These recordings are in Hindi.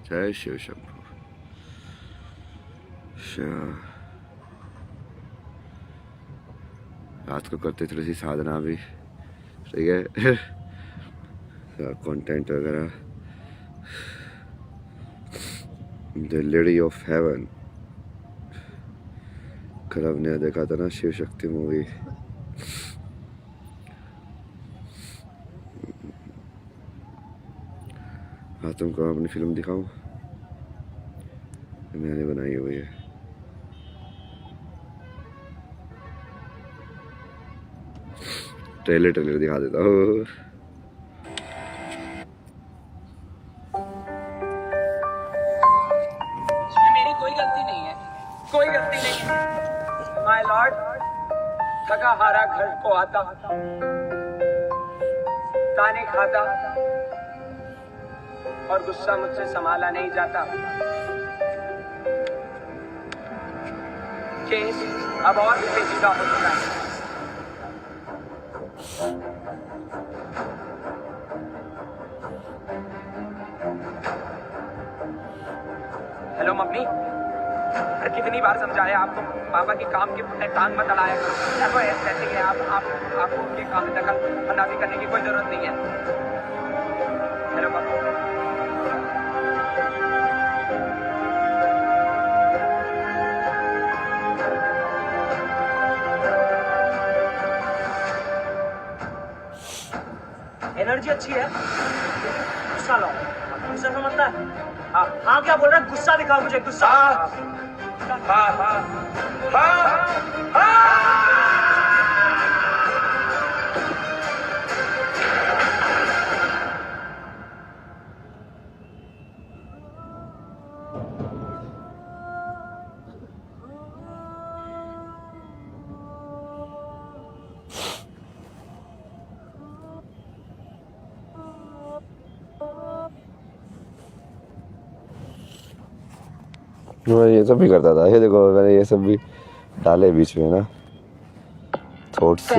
जय शिव शंभू। रात को करते थोड़ी सी साधना भी सही है। कंटेंट वगैरह। द लेडी ऑफ हेवन कल हमने देखा था ना शिव शक्ति मूवी। हाँ तुमको अपनी फिल्म दिखाऊं, मैंने बनाई हुई है। ट्रेलर दिखा देता हूँ। मेरी कोई गलती नहीं है, कोई गलती नहीं। माय लॉर्ड, थका हारा घर को आता, ताने खाता और गुस्सा मुझसे संभाला नहीं जाता। केस अब और भी पेचीदा हो चुका है। हेलो मम्मी, कितनी बार समझाया आपको, पापा के काम के पुट्टे टांग मत अड़ाया करो। वो ऐसे है, आपको उनके काम में दखल अंदाजी करने की कोई जरूरत नहीं है। हेलो पापा। एनर्जी अच्छी है, गुस्सा लाओ। गुस्सा समझता है? हाँ हाँ, क्या बोल रहा है? गुस्सा दिखाओ मुझे, गुस्सा। हाँ हाँ हाँ हाँ हाँ। मैं ये सब भी करता था। ये देखो मैंने ये सब भी डाले बीच में ना। थॉट्स ये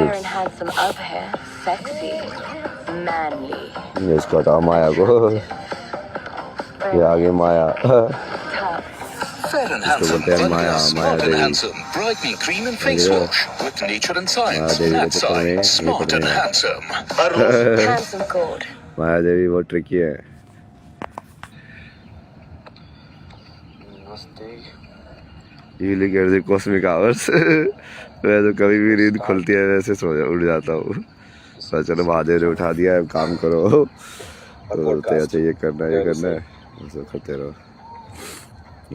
इसको हटाओ माया को। ये आगे माया। इसको बोलते हैं माया, माया देवी। माया देवी बहुत ट्रिकी है। यूली गेट्स द कॉस्मिक आवर्स। मैं तो कभी भी नींद खुलती है वैसे उठ जाता हूँ। तो चलो महादेव ने उठा दिया है, काम करो। तो बोलते हैं अच्छा ये करना है, ये करना है, ऐसा करते रहो।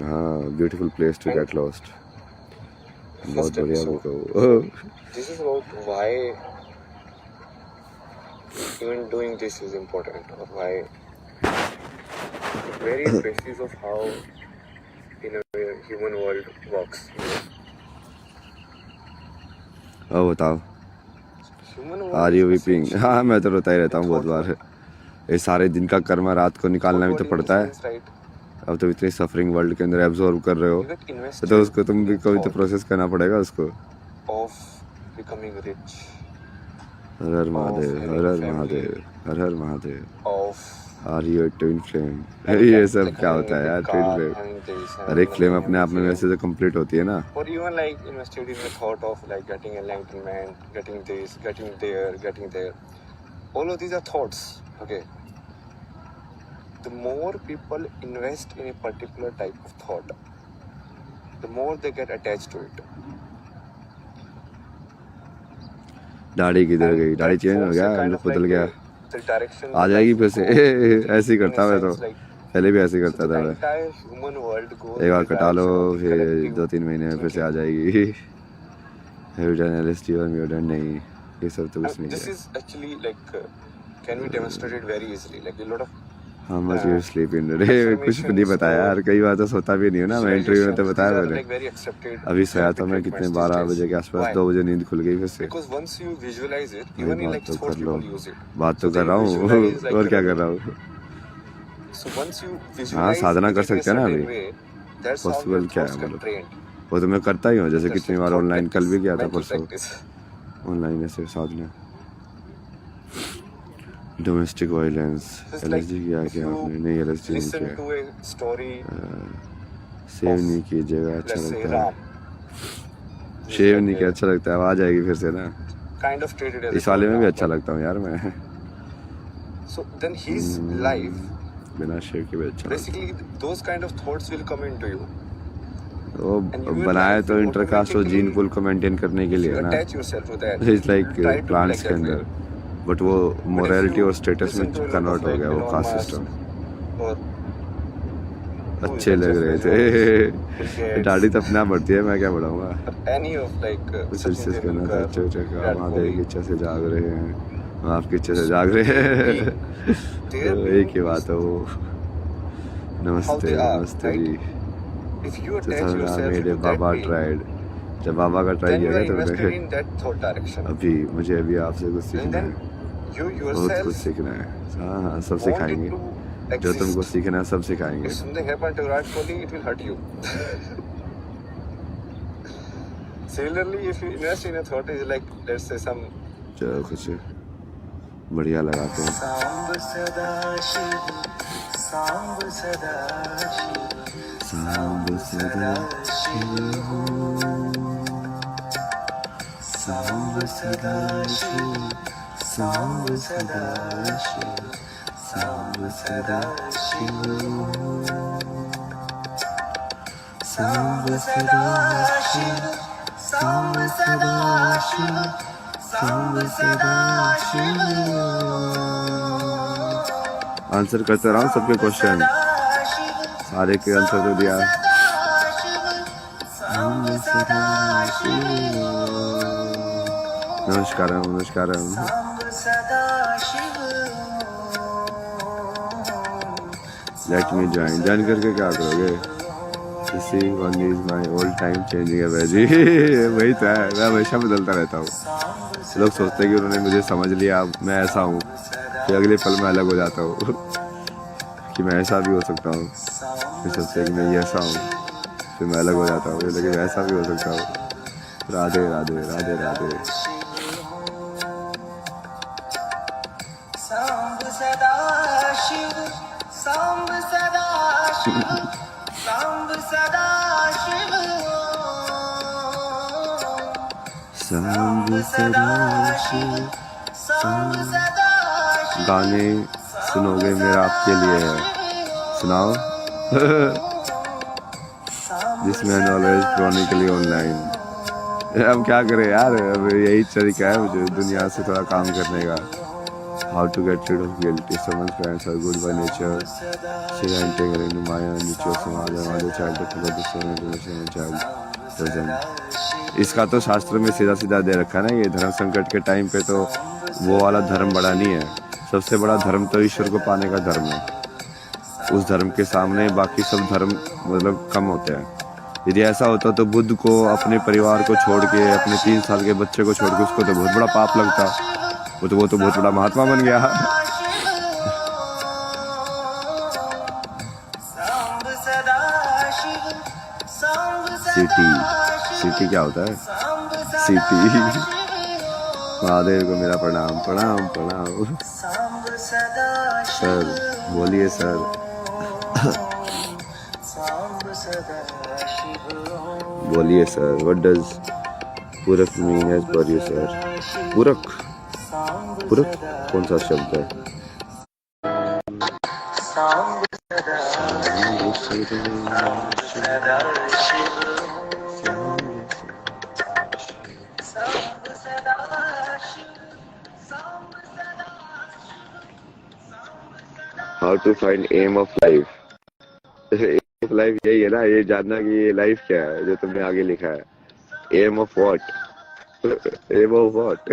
हाँ, beautiful place to get lost. बहुत बढ़िया बुक है वो। This is about why even doing this is important, or why the very basis of how in a way human world works. अब बताओ, आर यू वीपिंग? हाँ मैं तो रोता ही रहता हूँ बहुत बार। ये सारे दिन का कर्म रात को निकालना भी तो पड़ता है। अब तो इतनी सफरिंग वर्ल्ड के अंदर एब्जॉर्ब कर रहे हो तो उसको तुम भी कभी तो प्रोसेस करना पड़ेगा उसको। हर हर महादेव, हर हर महादेव, हर हर Mahadev. Are you twin flame? ये सब क्या होता है यार ट्विन फ्लेम? हर एक फ्लेम अपने आप में वैसे तो कंप्लीट होती है ना। Or even like invested in the thought of like getting enlightenment, getting this, getting there. All of these are thoughts. Okay. The more people invest in a particular type of thought, the more they get attached to it. दाढ़ी किधर गई? दाढ़ी चेंज हो गया, लुक बदल गया। आ जाएगी फिर से। ऐसे ही करता मैं तो, पहले भी ऐसे ही करता था मैं। एक बार कटा लो फिर 2-3 महीने में फिर से आ जाएगी। नहीं, ये सब तो कुछ नहीं है। How much you sleep in a day? कुछ भी नहीं बताया यार, कई बार तो सोता भी नहीं हो ना। मैं इंटरव्यू में तो बताया मैंने। अभी सोया था मैं कितने 12 बजे के आसपास, 2 बजे नींद खुल गई फिर से। बात तो कर लो, बात तो कर रहा हूँ और क्या कर रहा हूँ। हाँ साधना कर सकते हैं ना अभी, पॉसिबल क्या है मतलब, वो तो मैं करता ही हूँ। जैसे कितनी बार ऑनलाइन, कल भी किया था परसों ऑनलाइन ऐसे साधना। Domestic violence It's like LSD किया if क्या you आपने? नहीं, एलएसडी नहीं listen किया। to a story save of, नहीं कीजिएगा, अच्छा let's say, लगता है। Ram. This is shave like नहीं किया, अच्छा लगता है। अब आ जाएगी फिर से ना। kind of treated as a इस वाले में भी program, अच्छा but- लगता हूँ यार मैं। So then his life, बिना शेव के भी अच्छा लगता basically those kind of thoughts will come into you. है। वो And you will बनाया like तो इंटरकास्ट और जीन automatically- पूल को मेंटेन करने के If लिए you है ना। attach yourself to that, it's like try to be plants like के that way. अंदर, बट वो But if मोरालिटी you और स्टेटस listen में to a lot convert of हो like गया वो Elon caste Musk system. or who is अच्छे that लग Jeff रहे Bezos, थे। Bill Gates, दाढ़ी तो अपने आप बढ़ती है, मैं क्या बढ़ाऊंगा। or any of like कुछ Sachin रिसर्च करना था, Tendulkar, अच्छा अच्छा का Virat महादेव की Kohli. इच्छा से जाग रहे हैं, हम आपकी इच्छा से जाग रहे हैं। Their तो एक ही बात है वो। how नमस्ते they are, नमस्ते right? जी। If you attach जैसा yourself मेरे to that बाबा way, ट्राइड, जब बाबा का ट्राई then you किया are क्या invested तुमने? in that thought direction. अभी मुझे अभी आपसे कुछ And सीखना then है, you बहुत कुछ yourself सीखना है। हाँ हाँ, सब want it सिखाएंगे, to जो तुमको exist. सीखना है सब सिखाएंगे। If something happened to Virat Kohli, it will hurt you. Similarly, if you invest in a thought, is like let's say some चलो कुछ बढ़िया लगाते हैं। सांब सदा शिव सांब सदा शिव सांब सदा शिव सांब सदा शिव सांब सदा शिव सांब सदा शिव सांब सदा शिव सांब सदा शिव सांब सदा शिव आंसर करते रहा हूँ सबके क्वेश्चन, सारे के आंसर तो दिया। नमस्कारम नमस्कारम। लेट मी ज्वाइन, ज्वाइन करके क्या करोगे? किसी one is my old time changing है जी। वही तो है, मैं हमेशा बदलता रहता हूँ। लोग सोचते हैं कि उन्होंने मुझे समझ लिया, मैं ऐसा हूँ, फिर अगले पल में अलग हो जाता हूँ। कि मैं ऐसा भी हो सकता हूँ, फिर सोचते हैं कि मैं ये ऐसा हूँ, फिर मैं अलग हो जाता हूँ, लेकिन ऐसा भी हो सकता हूँ। राधे राधे राधे राधे। सांब सदा शिव सांब सदा शिव सांब सदा शिव सांब सदा शिव। सांब सदा शिव गाने सुनोगे मेरा आपके लिए है, सुनाओ। जिसमें नॉलेज क्रॉनिकली ऑनलाइन। अब क्या करें यार, अब यही तरीका है मुझे दुनिया से थोड़ा काम करने का। How to get rid of guilt, समझ parents are good by nature, इसका तो शास्त्र में सीधा सीधा दे रखा है ना। ये धर्म संकट के टाइम पे तो वो वाला धर्म बड़ा नहीं है, सबसे बड़ा धर्म तो ईश्वर को पाने का धर्म है। उस धर्म के सामने बाकी सब धर्म मतलब कम होते हैं। यदि ऐसा होता तो बुद्ध को अपने परिवार को छोड़ के, अपने 3 साल के बच्चे को छोड़ के, उसको तो बहुत बड़ा पाप लगता। वो तो बहुत बड़ा महात्मा बन गया। सांब सदा शिव सांब सिटी, सदा सिटी क्या होता है? सांब सिटी। सदा महादेव को मेरा प्रणाम प्रणाम प्रणाम। सांब सदा सर बोलिए सर। सांब सदा शिव बोलिए सर, व्हाट डज पूरक mean as per you sir? पूरक, पूरक कौन सा शब्द है? सांब सदा सदा Shiva Samba Sada Shiva Samba Sada how to find aim of life? Aim of life यही है ना, ये जानना कि ये लाइफ क्या है जो तुमने आगे लिखा है। Aim of what? Aim of what?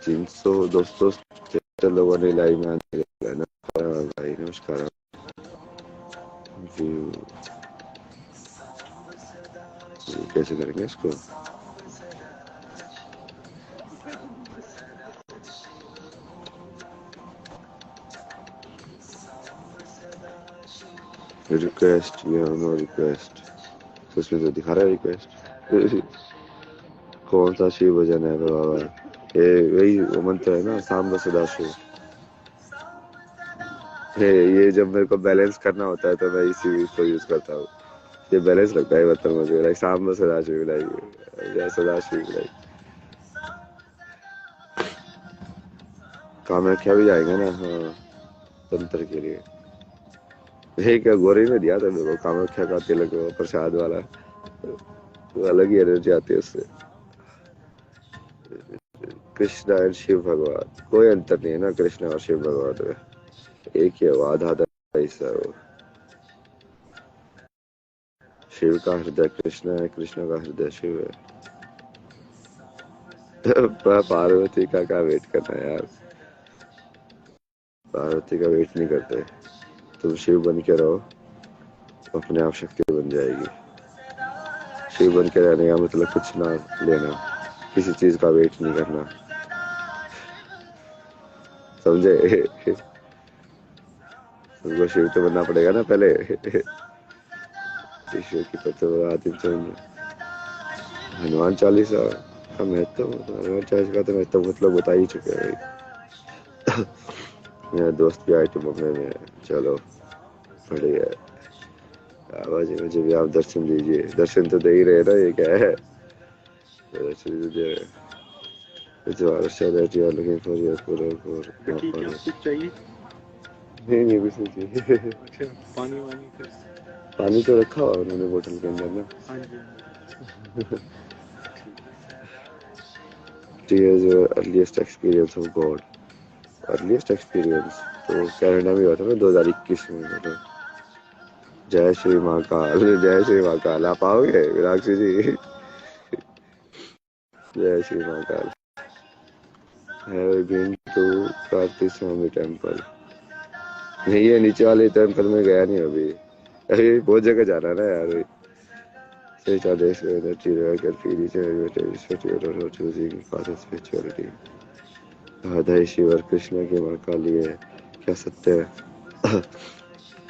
300 लोगों ने लाइव में आने भाई। नमस्कार जी। कैसे करेंगे इसको? रिक्वेस्ट, नो रिक्वेस्ट, तो उसमें तो दिखा रहा है रिक्वेस्ट। कौन सा शिव भजन है बाबा? ये वही वो मंत्र है ना, सांब सदा शिव। ये जब मेरे को बैलेंस करना होता है तो मैं इसी को यूज करता हूँ। ये बैलेंस लगता है मतलब मुझे, लाइक सांब सदा शिव, लाइक जय सदा शिव, लाइक कामाख्या भी जाएंगे ना। हाँ, तंत्र के लिए। ये क्या गोरी ने दिया था मेरे को कामाख्या का तिलक, वो प्रसाद वाला, वो अलग ही एनर्जी आती है उससे। कृष्णा एंड शिव भगवान, कोई अंतर नहीं है ना कृष्णा और शिव भगवान में, एक ही है वो, आधा आधा हिस्सा है वो। शिव का हृदय कृष्ण है, कृष्ण का हृदय शिव है। पार्वती का क्या वेट करना है यार, पार्वती का वेट नहीं करते। तुम शिव बन के रहो, अपने आप शक्ति बन जाएगी। शिव बन के रहने का मतलब कुछ ना लेना, किसी चीज का वेट नहीं करना, समझे? तुमको शिव तो बनना पड़ेगा ना पहले। ईश्वर की तत्व आदिम चंद्र। हनुमान चालीसा का महत्व, हनुमान चालीसा का तो महत्व मतलब बता ही चुके हैं। मेरा दोस्त भी आईटी बॉम्बे में है, चलो बढ़िया है। आवाज मुझे भी आप दर्शन दीजिए, दर्शन तो दे ही रहे ना, ये क्या है? दर्शन दीजिए। लुकिंग फॉर योर चाहिए। नहीं नहीं कुछ नहीं चाहिए। अच्छा, पानी वानी फिर? पानी तो रखा हुआ उन्होंने बोतल के अंदर ना। हाँ जी। Tears your earliest experience of God. Earliest experience तो कनाडा में हुआ था ना 2021 में। मतलब जय श्री महाकाल, जय श्री महाकाल। आप आओगे मीनाक्षी जी? जय Shri Mahakal. Have been to Kartik Swami temple? नहीं, ये नीचे वाले टेम्पल में गया नहीं अभी, अभी बहुत जगह जाना है ना यार। राधा शिव और कृष्ण की महाकाली है, क्या सत्य है?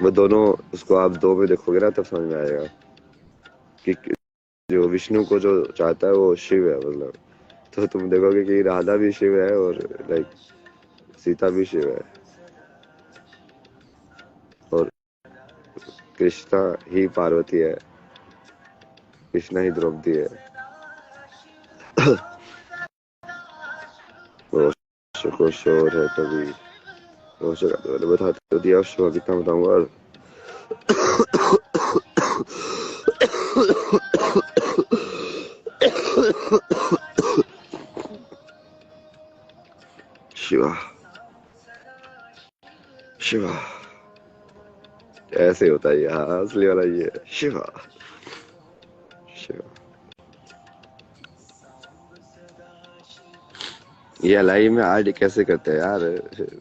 वो दोनों, उसको आप दो में देखोगे ना तब समझ में आएगा कि जो विष्णु को जो चाहता है वो शिव है, मतलब। तो तुम देखोगे कि राधा भी शिव है और लाइक सीता भी शिव है, और कृष्णा ही पार्वती है, कृष्णा ही द्रौपदी है। को शोर है कभी, बता तो दिया, शोर कितना बताऊंगा। शिवा शिवा, ऐसे होता है यहाँ असली वाला, ये शिवा शिवा। ये एलआई में आज कैसे करते हैं यार?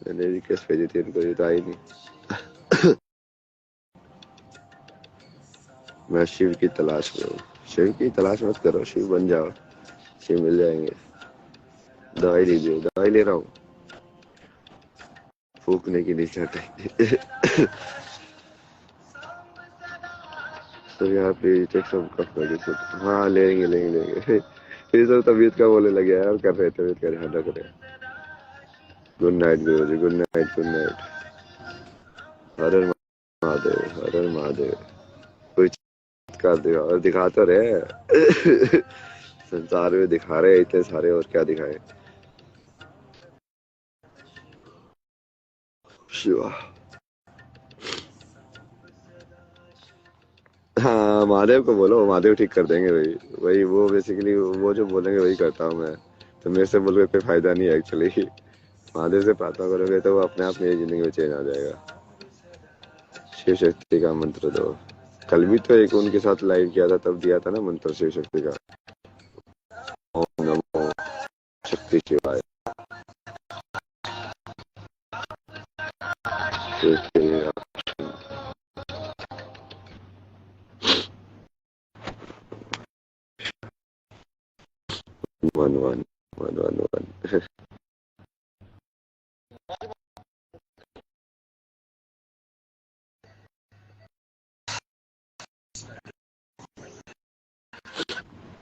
मैंने रिक्वेस्ट भेजी थी इनको, ये तो आई नहीं। मैं शिव की तलाश में हूँ। शिव की तलाश मत करो, शिव बन जाओ, शिव मिल जाएंगे। दवाई लीजिए, दवाई ले रहा हूँ, फूकने की नहीं चाहते। तो यहाँ पे टेक सम कफ मेडिसिन। हाँ लेंगे लेंगे लेंगे। ये सब तबीयत का बोलने लगे यार, कर रहे तबीयत का ध्यान रख रहे। गुड नाइट गुरु जी, गुड नाइट गुड नाइट। हर हर महादेव, हर हर महादेव। कोई चमत्कार दिखा, और दिखा तो रहे। संसार में दिखा रहे इतने सारे, और क्या दिखाए? शिवा। हाँ महादेव को बोलो, महादेव ठीक कर देंगे भाई। वही वो बेसिकली वो जो बोलेंगे वही करता हूँ मैं, तो मेरे से बोल के कोई फायदा नहीं है एक्चुअली। महादेव से प्रार्थना करोगे तो वो अपने आप मेरी जिंदगी में चेंज आ जाएगा। शिव शक्ति का मंत्र दो। कल भी तो एक उनके साथ लाइव किया था, तब दिया था ना मंत्र शिव शक्ति का। ओम नमो शक्ति शिवाय। One one one one one.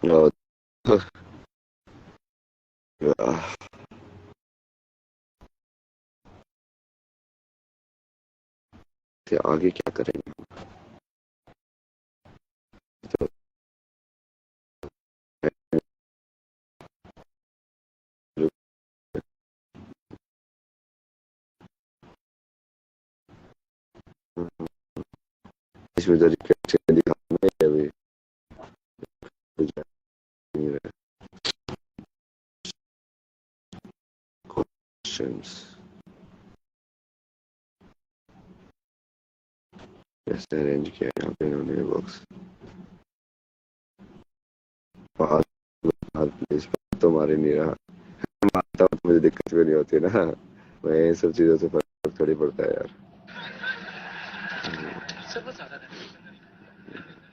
और आह, कि आगे क्या करेंगे। तो इसमें तो रिक्वेस्ट दिखाना है अभी कुछ नहीं रहा। क्वेश्चंस कैसे अरेंज किया है यहाँ पे इन्होंने बॉक्स। प्लीज तो मार ही नहीं रहा। मारता हूँ तो मुझे दिक्कत भी नहीं होती ना। मैं ये सब चीजों से फर्क थोड़ी पड़ता है यार।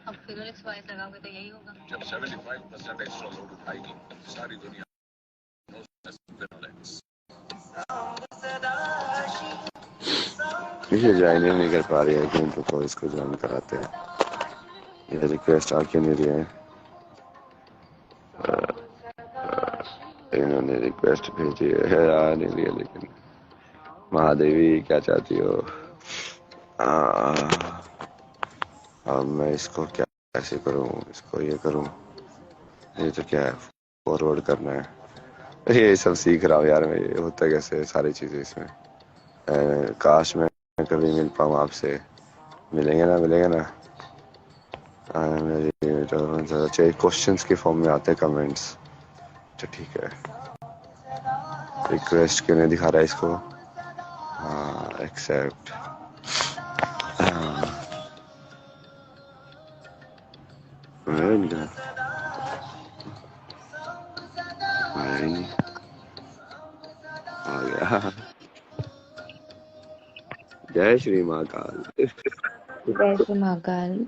अब फिनोलेक्स वाइज लगाओगे तो यही होगा। जब 75% एक्स्ट्रा लोड उठाएगी सारी दुनिया इसे ज्वाइन नहीं कर पा रही है कि उनको इसको ज्वाइन कराते हैं। ये रिक्वेस्ट आ क्यों नहीं रही है। इन्होंने रिक्वेस्ट भेजी है आ नहीं रही है। लेकिन महादेवी क्या चाहती हो। अब मैं इसको क्या कैसे करूं। इसको ये करूं। ये तो क्या है फॉरवर्ड करना है। ये सब सीख रहा हूँ यार मैं। ये होता कैसे है सारी चीजें इसमें। काश मैं कभी मिल पाऊँ आपसे। मिलेंगे ना। अच्छा क्वेश्चंस के फॉर्म में आते हैं कमेंट्स। अच्छा ठीक है। रिक्वेस्ट क्यों नहीं दिखा रहा है इसको। हाँ एक्सेप्ट। आ गया। जय श्री महाकाल। जय श्री महाकाल।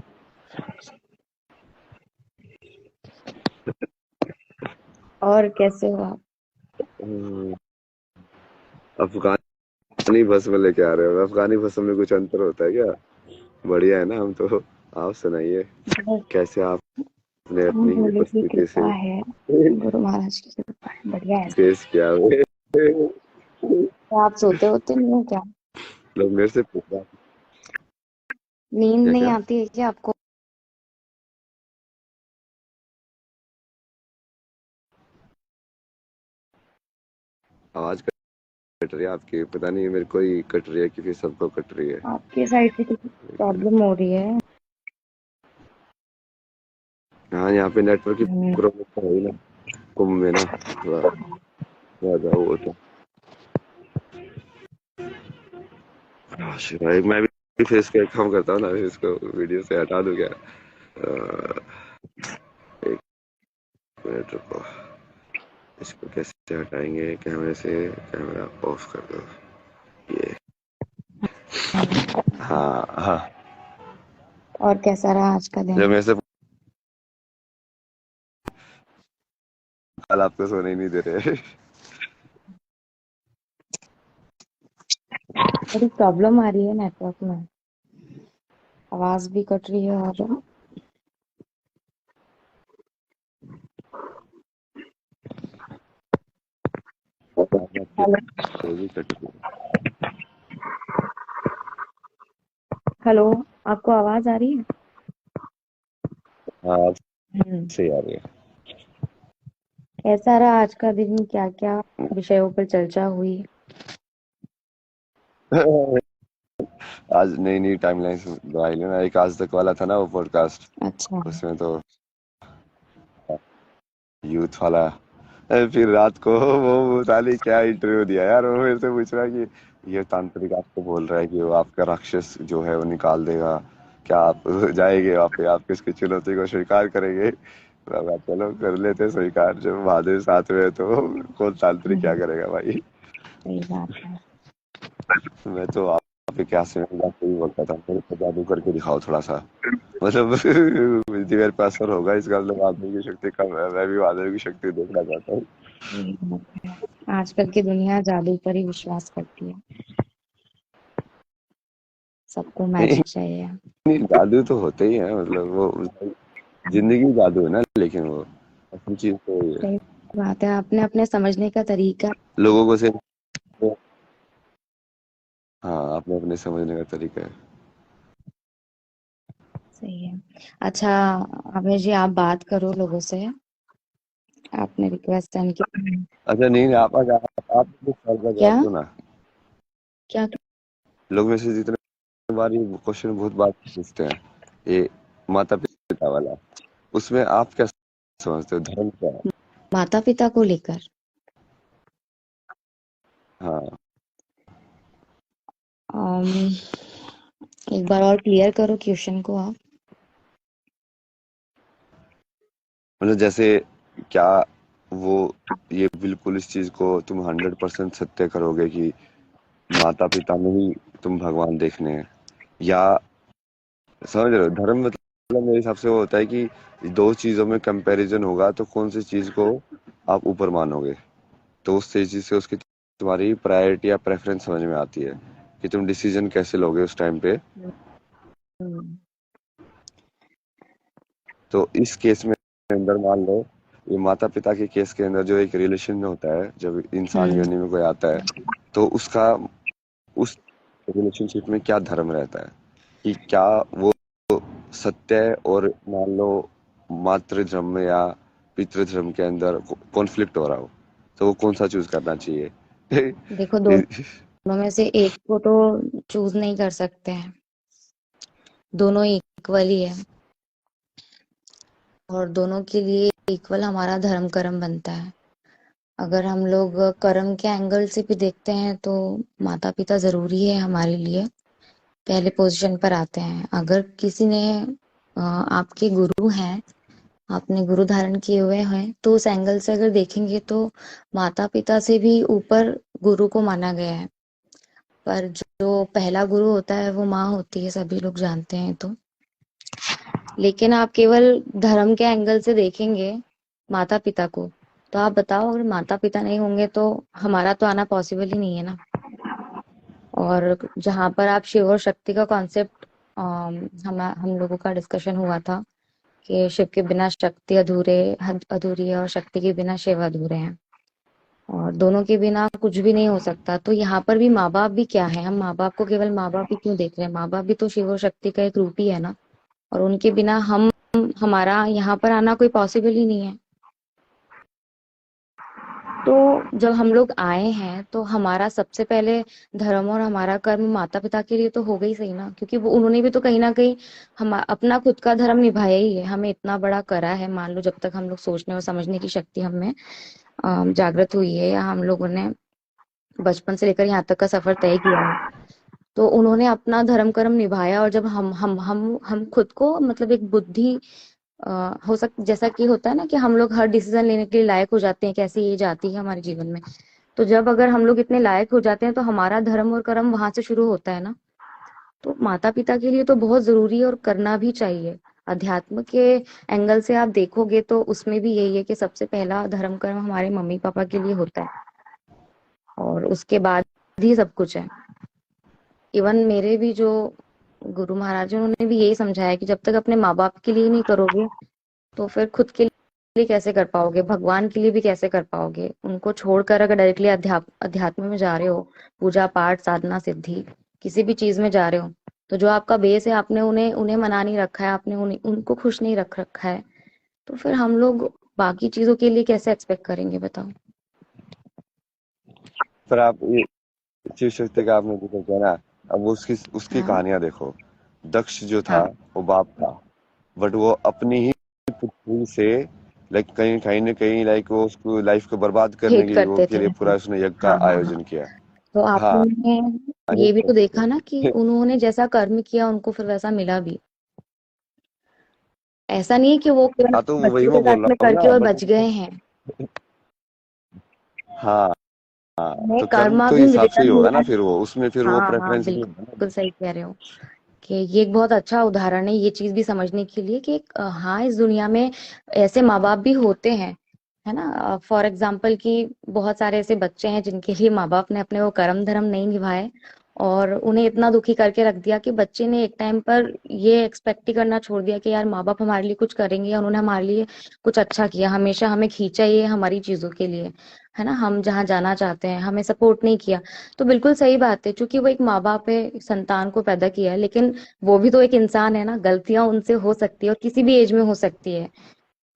और कैसे हो आप? अफगानी बस में लेके आ रहे हो। अफगानी बस में कुछ अंतर होता है क्या। बढ़िया है ना हम तो। आप सुनाइए बस कैसे आपने हम अपनी भोले की उपस्थिति कृपा से है, गुरु महाराज की कृपा है, बढ़िया है। पेश किया हुए। तो आप सोते होते नहीं हो क्या? लोग मेरे से पूछ रहे हैं, नींद क्या नहीं क्या आती है क्या आपको? आवाज कट रही है आपकी। पता नहीं मेरे को ही कट रही है कि फिर सबको कट रही है। आपके साइड से कुछ प्रॉब्लम हो रही है। हाँ यहाँ पे नेटवर्क की हम्म, प्रॉब्लम तो है ही ना। कुंभ में ना थोड़ा ज्यादा वो तो। भाई मैं भी फेस का एक काम करता हूँ ना। इसको वीडियो से हटा दूं क्या। एक मिनट रुको। इसको कैसे हटाएंगे कैमरे से। कैमरा ऑफ कर दो। ये हाँ हाँ। और कैसा रहा आज का जब दिन? मेरे से कल आपको सोने ही नहीं दे रहे। बड़ी प्रॉब्लम आ रही है नेटवर्क में, आवाज भी कट रही है। और हेलो वो भी कट गया। हेलो, आपको आवाज आ रही है? हाँ अब हम्म, सही आ रही है। कैसा रहा आज का दिन? क्या क्या विषयों पर चर्चा हुई? आज नई नई टाइमलाइन बनाई लेना। एक आज तक वाला था ना वो पॉडकास्ट। अच्छा। उसमें तो यूथ वाला। फिर रात को वो साली क्या इंटरव्यू दिया यार। वो मेरे से पूछ रहा है कि ये तांत्रिक आपको बोल रहा है कि वो आपका राक्षस जो है वो निकाल देगा। क्या आप जाएंगे वहाँ पे। आप किसकी चुनौती को स्वीकार करेंगे। मैं कहा, चलो कर लेते स्वीकार। जब महादेव साथ में है तो कौन तांत्रिक क्या हम्म, करेगा भाई। सही बात है। मैं तो आपके क्या से ही बोलता था मेरे को जादू करके दिखाओ थोड़ा सा। मतलब यदि मेरे पे असर होगा इसका मतलब महादेव की शक्ति कम है। मैं भी महादेव की शक्ति देखना चाहता हूँ। सही बात है। आजकल की दुनिया जादू पर ही विश्वास करती है, सबको नहीं मैजिक चाहिए। नहीं, जादू तो होते ही है। मतलब वो जिंदगी जादू है ना। लेकिन वो असली चीज तो वही है। सही बात है, आपने अपने समझने का तरीका। लोगों को से हाँ, अपने अपने समझने का तरीका है। सही है। अच्छा आमिर जी, आप बात करो लोगों से, आपने रिक्वेस्ट सेंड की। अच्छा नहीं, आप कुछ सवाल का क्या जवाब दो ना। क्या? लोग में से जितने बार ये क्वेश्चन बहुत बार पूछते हैं, ये माता पिता वाला, उसमें आप क्या समझते हो, धर्म क्या है? माता पिता को लेकर? हाँ, अम, एक बार और क्लियर करो क्वेश्चन को आप। मतलब जैसे क्या वो ये बिल्कुल इस चीज को तुम 100% सत्य करोगे कि माता पिता में ही तुम भगवान देखने हैं, या समझ रहे हो, धर्म मतलब मेरे हिसाब से वो होता है कि दो चीजों में कंपैरिजन होगा तो कौन सी चीज को आप ऊपर मानोगे, तो उस चीज से उसकी तुम्हारी प्रायोरिटी या प्रेफरेंस समझ में आती है कि तुम डिसीजन कैसे लोगे उस टाइम पे। हम्म, तो इस केस में अंदर मान लो, ये माता पिता के केस के अंदर जो एक रिलेशन होता है, जब इंसान हम्म, योनि में कोई आता है, तो उसका उस रिलेशनशिप में क्या धर्म रहता है, कि क्या वो सत्य और मान लो मातृ धर्म या पितृ धर्म के अंदर कॉन्फ्लिक्ट हो रहा हो, तो वो कौन सा चूज करना चाहिए? देखो दोनों में से एक को तो चूज नहीं कर सकते हैं, दोनों इक्वल ही है, और दोनों के लिए इक्वल हमारा धर्म कर्म बनता है। अगर हम लोग कर्म के एंगल से भी देखते हैं तो माता पिता जरूरी है हमारे लिए, पहले पोजीशन पर आते हैं। अगर किसी ने आपके गुरु हैं, आपने गुरु धारण किए हुए हैं, तो उस एंगल से अगर देखेंगे तो माता पिता से भी ऊपर गुरु को माना गया है। पर जो पहला गुरु होता है वो माँ होती है, सभी लोग जानते हैं। तो लेकिन आप केवल धर्म के एंगल से देखेंगे माता पिता को, तो आप बताओ, अगर माता पिता नहीं होंगे तो हमारा तो आना पॉसिबल ही नहीं है ना। और जहां पर आप शिव और शक्ति का कॉन्सेप्ट, हम लोगों का डिस्कशन हुआ था कि शिव के बिना शक्ति अधूरी है, और शक्ति के बिना शिव अधूरे हैं, और दोनों के बिना कुछ भी नहीं हो सकता। तो यहाँ पर भी माँ बाप भी क्या है, हम माँ बाप को केवल माँ बाप ही क्यों देख रहे हैं? माँ बाप भी तो शिव और शक्ति का एक रूप ही है ना, और उनके बिना हमारा यहाँ पर आना कोई पॉसिबल ही नहीं है। तो जब हम लोग आए हैं तो हमारा सबसे पहले धर्म और हमारा कर्म माता पिता के लिए तो हो गई सही ना, क्योंकि वो उन्होंने भी तो कहीं ना कहीं हम अपना खुद का धर्म निभाया ही है, हमें इतना बड़ा करा है। मान लो जब तक हम लोग सोचने और समझने की शक्ति हमें जागृत हुई है, या हम लोगों ने बचपन से लेकर यहाँ तक का सफर तय किया है, तो उन्होंने अपना धर्म कर्म निभाया। और जब हम खुद को मतलब एक बुद्धि अ, हो सक जैसा कि होता है ना कि हम लोग हर डिसीजन लेने के लिए लायक हो जाते हैं, कैसे ये जाती है हमारे जीवन में। तो जब अगर हम लोग इतने लायक हो जाते हैं तो हमारा धर्म और कर्म वहां से शुरू होता है ना। तो माता पिता के लिए तो बहुत जरूरी है और करना भी चाहिए। अध्यात्म के एंगल से आप देखोगे तो उसमें भी यही है कि सबसे पहला धर्म कर्म हमारे मम्मी पापा के लिए होता है, और उसके बाद ही सब कुछ है। इवन मेरे भी जो गुरु महाराज हैं, उन्होंने भी यही समझाया कि जब तक अपने माँ बाप के लिए नहीं करोगे तो फिर खुद के लिए कैसे कर पाओगे, भगवान के लिए भी कैसे कर पाओगे? उनको छोड़कर अगर डायरेक्टली अध्यात्म में जा रहे हो, पूजा पाठ साधना सिद्धि किसी भी चीज में जा रहे हो, तो जो आपका बेस है, आपने उन्हें उन्हें मना नहीं रखा है, आपने उन्हें उनको खुश नहीं रख रखा है, तो फिर हम लोग बाकी चीजों के लिए कैसे एक्सपेक्ट करेंगे, बताओ। पर आप ये शिव शक्ति का आपने जिक्र किया ना, अब वो उसकी उसकी हाँ, कहानियां देखो। दक्ष जो था हाँ, वो बाप था, बट वो अपनी ही पुत्री से लाइक कहीं कहीं ना कहीं लाइक वो उसको लाइफ को बर्बाद करने हेट की वो करते के थे। लिए पूरा उसने यज्ञ का हाँ, हाँ, हाँ। आयोजन किया। तो हाँ, आपने ये अनेक भी तो करते देखा ना कि थे। उन्होंने जैसा कर्म किया उनको फिर वैसा मिला भी। ऐसा नहीं है कि वो केवल हाँ, तो वही बच्चों के मैं बोल साथ में रहा हूँ करके ना, और बट बच गए हैं। हाँ, हाँ, उन्हें तो कर्म कर्मा तो भी हिसाब से ही रिटर्न होगा मिला ना, है। फिर वो उसमें फिर वो हाँ, हाँ, प्रेफरेंस नहीं होगा बिल्कुल ना। सही कह रहे हो कि ये एक बहुत अच्छा उदाहरण है ये चीज भी समझने के लिए कि हाँ, इस दुनिया में ऐसे माँ बाप भी होते हैं, है ना। फॉर एग्जाम्पल कि बहुत सारे ऐसे बच्चे हैं जिनके लिए माँ बाप ने अपने वो कर्म धर्म नहीं निभाए, और उन्हें इतना दुखी करके रख दिया कि बच्चे ने एक टाइम पर ये एक्सपेक्ट ही करना छोड़ दिया कि यार माँ बाप हमारे लिए कुछ करेंगे या उन्होंने हमारे लिए कुछ अच्छा किया, हमेशा हमें खींचा ही है हमारी चीजों के लिए, है ना, हम जहाँ जाना चाहते हैं हमें सपोर्ट नहीं किया। तो बिल्कुल सही बात है, क्योंकि वो एक माँ बाप है, संतान को पैदा किया है, लेकिन वो भी तो एक इंसान है ना, गलतियां उनसे हो सकती है और किसी भी एज में हो सकती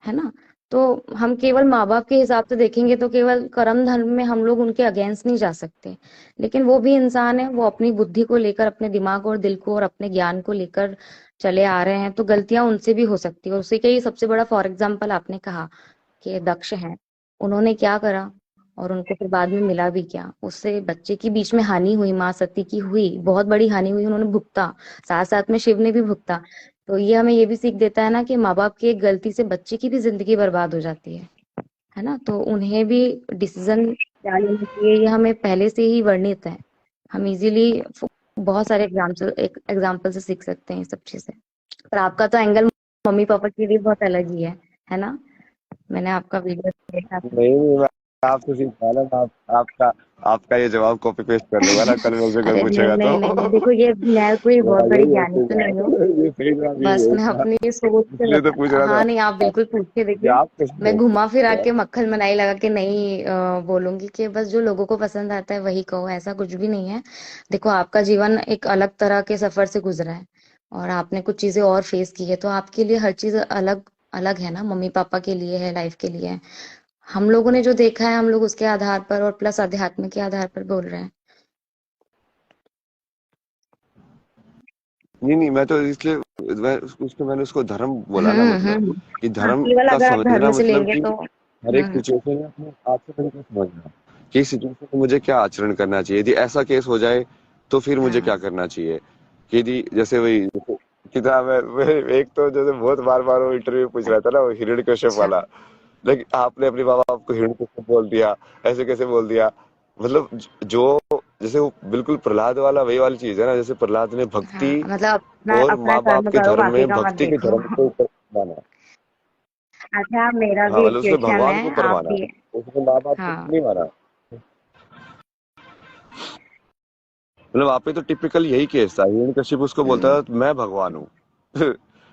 है ना। तो हम केवल माँ बाप के हिसाब से देखेंगे तो केवल कर्म धर्म में हम लोग उनके अगेंस्ट नहीं जा सकते, लेकिन वो भी इंसान है, वो अपनी बुद्धि को लेकर, अपने दिमाग और दिल को और अपने ज्ञान को लेकर चले आ रहे हैं, तो गलतियां उनसे भी हो सकती है। उसी का ही सबसे बड़ा फॉर एग्जाम्पल आपने कहा कि दक्ष हैं, उन्होंने क्या करा और उनको फिर बाद में मिला भी क्या, उससे बच्चे की बीच में हानि हुई, माँ सती की हुई, बहुत बड़ी हानि हुई, उन्होंने भुगता, साथ साथ में शिव ने भी भुगता। तो ये हमें ये भी सीख देता है ना कि माँ बाप की एक गलती से बच्चे की भी जिंदगी बर्बाद हो जाती है ना। तो उन्हें भी डिसीजन क्या लेना चाहिए ये हमें पहले से ही वर्णित है, हम इजीली बहुत सारे एग्जाम्पल से सीख सकते हैं ये सब चीजें। पर आपका तो एंगल मम्मी पापा के लिए बहुत अलग ही है ना, मैंने आपका वीडियो देखा था। नहीं नहीं, मैं आपसे सीख रहा ना, आपका आपका ये जवाब कॉपी पेस्ट कर लूंगा ना, कल मुझसे कोई अरे नहीं पूछेगा नहीं नहीं नहीं, तो। देखो ये मैं कोई बहुत मेरा बड़ी यही है, ज्ञानी तो नहीं हूँ, ये सही जवाब यही बस है मैं इसका। अपनी सोच से इसलिए तो पूछ रहा हाँ था नहीं, आप बिल्कुल पूछ के कि देखिए, आप कैसे मैं घुमा फिरा सोचते के मक्खन मलाई लगा के नहीं बोलूंगी कि बस जो लोगों को पसंद आता है वही कहो, ऐसा कुछ भी नहीं है। देखो आपका जीवन एक अलग तरह के सफर से गुजरा है और आपने कुछ चीजें और फेस की है, तो आपके लिए हर चीज अलग अलग है ना, मम्मी पापा के लिए है, लाइफ के लिए है। हम लोगों ने जो देखा है हम लोग उसके आधार पर और प्लस अध्यात्म के आधार पर बोल रहे हैं। नहीं नहीं, मैं तो इसलिए मैंने उसको धर्म बोला ना, मतलब कि हाँ, धर्म केवल का अगर आप समझना धर्म से मतलब लेंगे कि तो हर एक सिचुएशन में अपने आचरण को समझना कि इस सिचुएशन में मुझे क्या आचरण करना चाहिए, यदि ऐसा केस हो जाए तो फिर मुझे क्या हाँ करना चाहिए। कि यदि जैसे वही किताब है एक तो जैसे बहुत बार बार वो इंटरव्यू पूछ रहा था ना, वो हिरण्यकश्यप अच्छा। वाला, लेकिन आपने अपने माँ बाप को हिरण्यकश्यप बोल दिया, ऐसे कैसे बोल दिया। मतलब जो जैसे वो बिल्कुल प्रहलाद वाला वही वाली चीज है ना, जैसे प्रहलाद ने हाँ भक्ति मतलब अपना और अपना माँ बाप कर्म के करो धर्म बाकी में का मत भक्ति के देखो। धर्म को ऊपर माना। अच्छा मेरा हाँ भी एक मतलब उसने क्वेश्चन भगवान है, को ऊपर आप माना, भी। उसने माँ बाप को हाँ नहीं माना। मतलब आप पे तो टिपिकल यही केस था, हिरण्यकशिप उसको बोलता था मैं भगवान हूँ।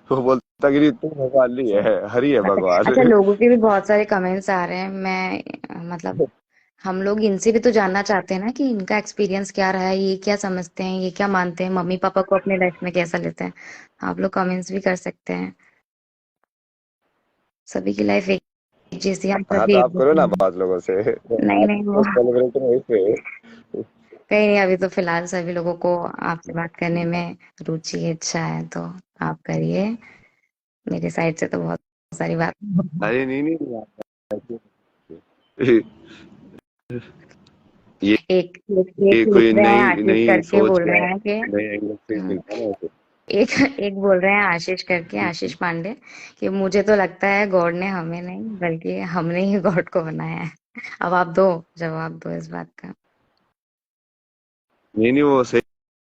वो बोलता कि नहीं, तू भगवान नहीं है, हरि है पता है। अच्छा भगवान। लोगों के भी बहुत सारे कमेंट्स आ रहे हैं, मैं मतलब हम लोग इनसे भी तो जानना चाहते हैं ना कि इनका एक्सपीरियंस क्या रहा है, ये क्या समझते हैं, ये क्या मानते हैं, मम्मी पापा को अपने लाइफ में कैसा लेते हैं। आप लोग कमेंट्स भी कर सकते हैं, सभी की लाइफ एक एक जैसी है, हम हाँ सभी तो एक आप करो जैसे ना हैं। बात लोगों से, नहीं आज नहीं वो सेलिब्रेशन वहीं पे। कहीं नहीं, अभी तो फिलहाल सभी लोगों को आपसे बात करने में रुचि है, इच्छा है, तो आप करिए, मेरी साइड से तो बहुत सारी बात। अरे नहीं नहीं नहीं, ये एक लिख कोई रहे हैं नई आशीष नई करके, सोच बोल का रहे हैं कि नए एंगल से हम्म, मिलता है ना उसे। एक एक बोल रहे हैं आशीष करके, आशीष पांडे, कि मुझे तो लगता है गॉड ने हमें नहीं बल्कि हमने ही गॉड को बनाया है। अब आप दो जवाब दो इस बात का। नहीं नहीं, वो सही